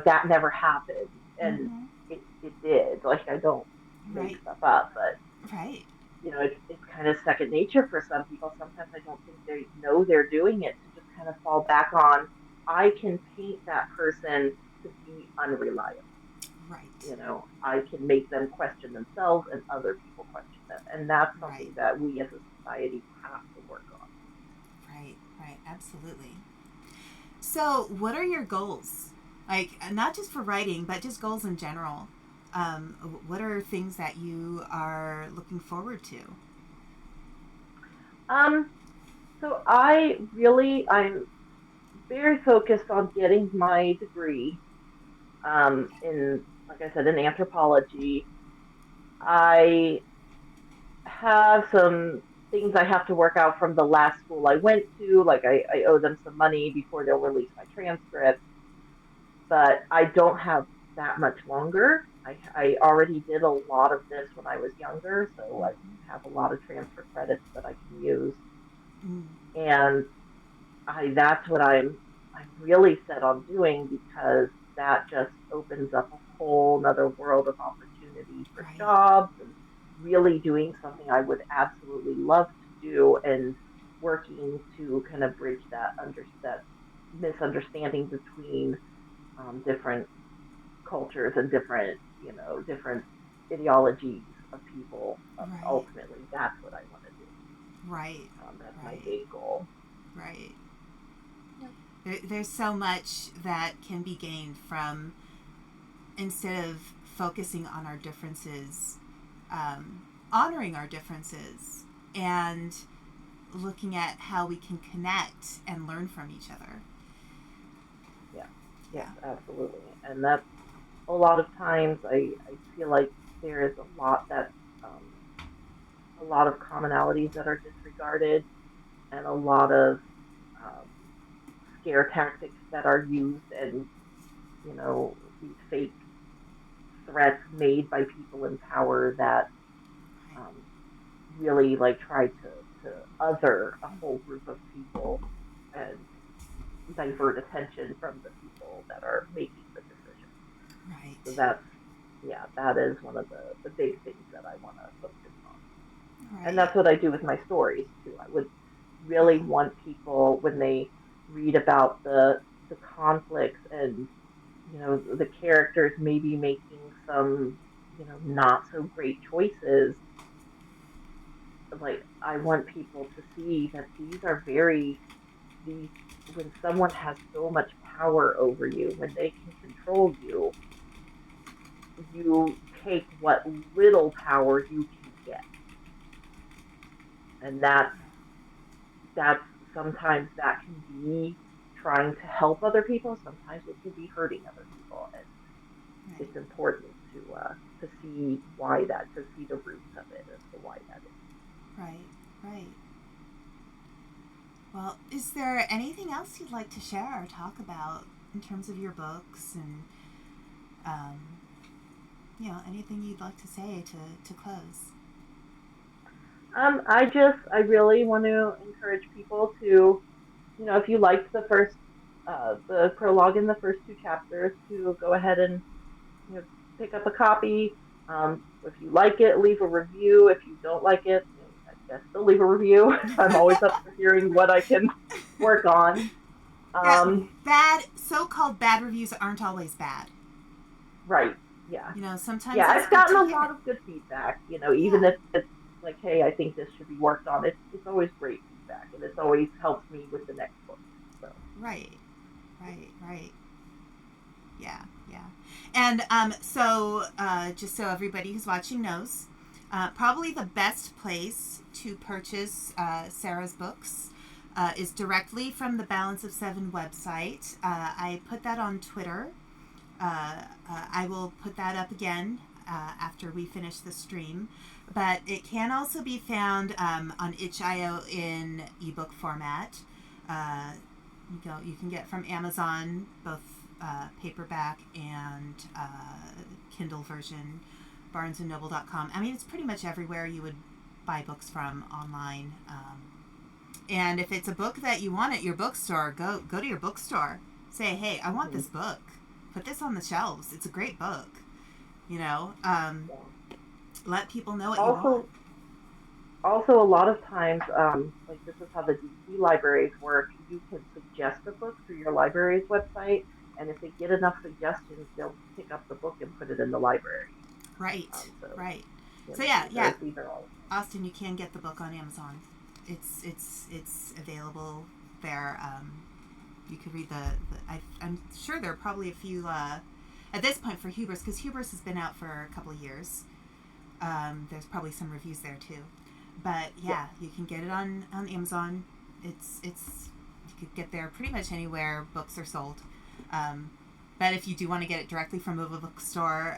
that never happened, and Mm-hmm. it did. Like I don't make Right. stuff up, but Right. it's kind of second nature for some people. Sometimes I don't think they know they're doing it, to just kind of fall back on, I can paint that person to be unreliable. Right. I can make them question themselves and other people question them. And that's Right. something that we as a society have to work on. Right. Right. Absolutely. So, what are your goals? Like, not just for writing, but just goals in general. What are things that you are looking forward to? Um, so I'm very focused on getting my degree in, like I said, in anthropology. I have some things I have to work out from the last school I went to. Like I owe them some money before they'll release my transcript, but I don't have that much longer. I already did a lot of this when I was younger, so I have a lot of transfer credits that I can use. Mm. And I that's what I'm really set on doing because that just opens up a whole nother world of opportunity for Right. jobs and really doing something I would absolutely love to do and working to kind of bridge that misunderstanding between different cultures and different ideologies of people. Right. Ultimately, that's what I want to do. Right. That's my Right. big goal. Right. Yep. There's so much that can be gained from, instead of focusing on our differences, honoring our differences and looking at how we can connect and learn from each other. Yeah. Yes, Yeah. absolutely. And that's a lot of times I feel like there is um, a lot of commonalities that are disregarded and a lot of um, scare tactics that are used and these fake threats made by people in power that um, really like try to other a whole group of people and divert attention from the people that are making the decisions. So Right. that's yeah, that is one of the big things that I want to focus on. And Right. that's what I do with my stories too. I would really Yeah. want people when they read about the conflicts and the characters maybe making some not so great choices, like I want people to see that these when someone has so much power over you, when they can control you, you take what little power you can get. And that's sometimes that can be trying to help other people, sometimes it can be hurting other people, and Right. it's important to see to see the roots of it as to why that is. Right. Right. Well, is there anything else you'd like to share or talk about in terms of your books and, um, anything you'd like to say to close? I really want to encourage people to, if you liked the prologue in the first two chapters, to go ahead and pick up a copy. If you like it, leave a review. If you don't like it, I guess still leave a review. I'm always up for hearing what I can work on. Yeah, Um, so-called bad reviews aren't always bad. right. Yeah. Sometimes Yeah. it's I've good gotten to a hear lot it. of good feedback, even Yeah. if it's like, hey, I think this should be worked on. It's always great feedback and it's always helps me with the next book. So, Right. Right. Right. Yeah. Yeah. And just so everybody who's watching knows, probably the best place to purchase Sarah's books is directly from the Balance of Seven website. I put that on Twitter. I will put that up again after we finish the stream. But it can also be found on itch.io in ebook format. Uh, you can get from Amazon both paperback and Kindle version, barnesandnoble.com. I mean, it's pretty much everywhere you would buy books from online. And if it's a book that you want at your bookstore, go to your bookstore. Say, hey, I want mhm. this book. Put this on the shelves. It's a great book. You know, Yeah. let people know what you want. Also, a lot of times, like this is how the DC libraries work. You can suggest a book through your library's website, and if they get enough suggestions, they'll pick up the book and put it in the library. Right, So right. So yeah, yeah, these are all. Austin, you can get the book on Amazon. It's available there. You could read I'm sure there are probably a few at this point for Hubris, because Hubris has been out for a couple of years. There's probably some reviews there too, but Yeah. yeah, you can get it on Amazon. It's you could get there pretty much anywhere books are sold. Um, but if you do want to get it directly from a bookstore,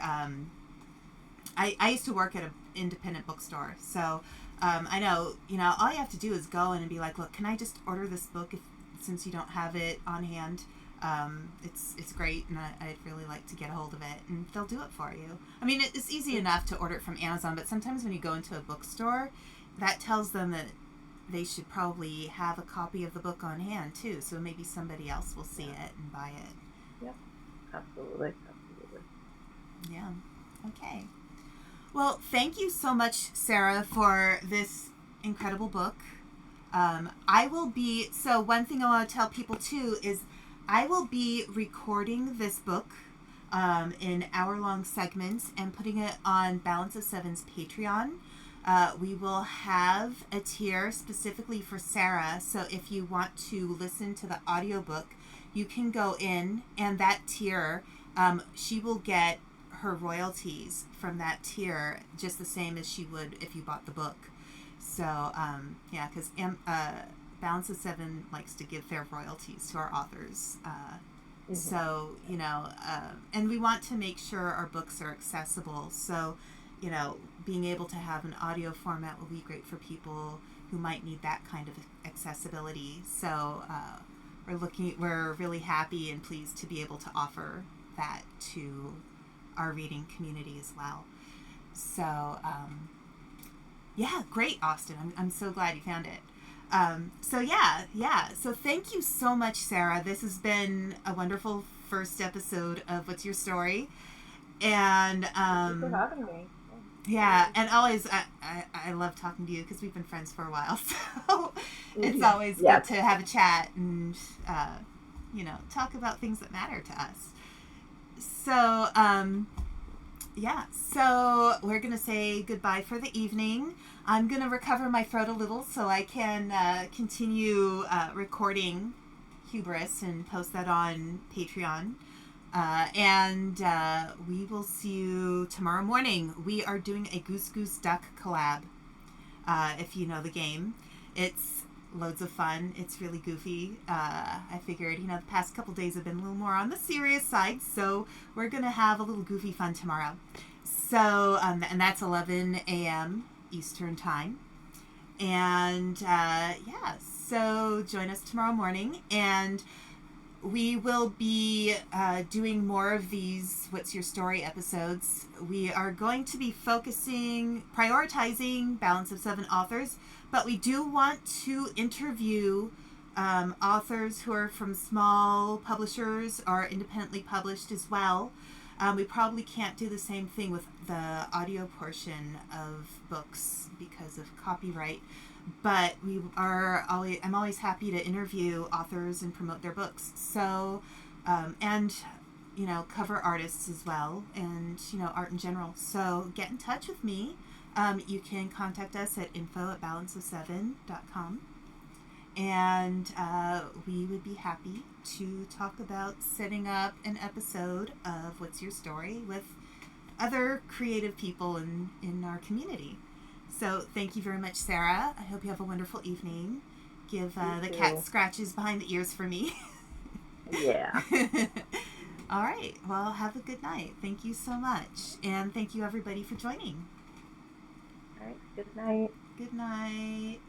I used to work at an independent bookstore, so I know all you have to do is go in and be like, look, can I just order this book since you don't have it on hand? It's great, and I'd really like to get a hold of it, and they'll do it for you. I mean, it's easy enough to order it from Amazon, but sometimes when you go into a bookstore, that tells them that they should probably have a copy of the book on hand too, so maybe somebody else will see it and buy it. Yep. Absolutely. Absolutely. Yeah. Okay. Well, thank you so much, Sarah, for this incredible book. I will be, so one thing I want to tell people too is I will be recording this book in hour-long segments and putting it on Balance of Seven's Patreon. We will have a tier specifically for Sarah, so if you want to listen to the audiobook, you can go in, and that tier, she will get her royalties from that tier just the same as she would if you bought the book. So, yeah, because Balance of Seven likes to give fair royalties to our authors. So, and we want to make sure our books are accessible. So, being able to have an audio format will be great for people who might need that kind of accessibility. So, we're really happy and pleased to be able to offer that to our reading community as well. So, yeah, great, Austin. I'm so glad you found it. So thank you so much, Sarah. This has been a wonderful first episode of What's Your Story? And Thank you for having me. yeah, and always I love talking to you because we've been friends for a while, so it's always good to have a chat and talk about things that matter to us. So so we're gonna say goodbye for the evening. I'm gonna recover my throat a little so I can continue recording Hubris and post that on Patreon. And we will see you tomorrow morning. We are doing a Goose Goose Duck collab. If you know the game, it's loads of fun. It's really goofy. I figured, the past couple days have been a little more on the serious side, so we're gonna have a little goofy fun tomorrow. So, and that's 11 a.m. Eastern time. And so join us tomorrow morning, and we will be doing more of these What's Your Story episodes. We are going to be prioritizing Balance of Seven authors, but we do want to interview authors who are from small publishers or independently published as well. We probably can't do the same thing with the audio portion of books because of copyright, but I'm always happy to interview authors and promote their books. So, and cover artists as well, and art in general. So get in touch with me. You can contact us at info@balanceofseven.com, and we would be happy to talk about setting up an episode of What's Your Story with other creative people in our community. So thank you very much, Sarah. I hope you have a wonderful evening. Give the cat scratches behind the ears for me. Yeah. All right. Well, have a good night. Thank you so much. And thank you, everybody, for joining. All right. Good night. Good night.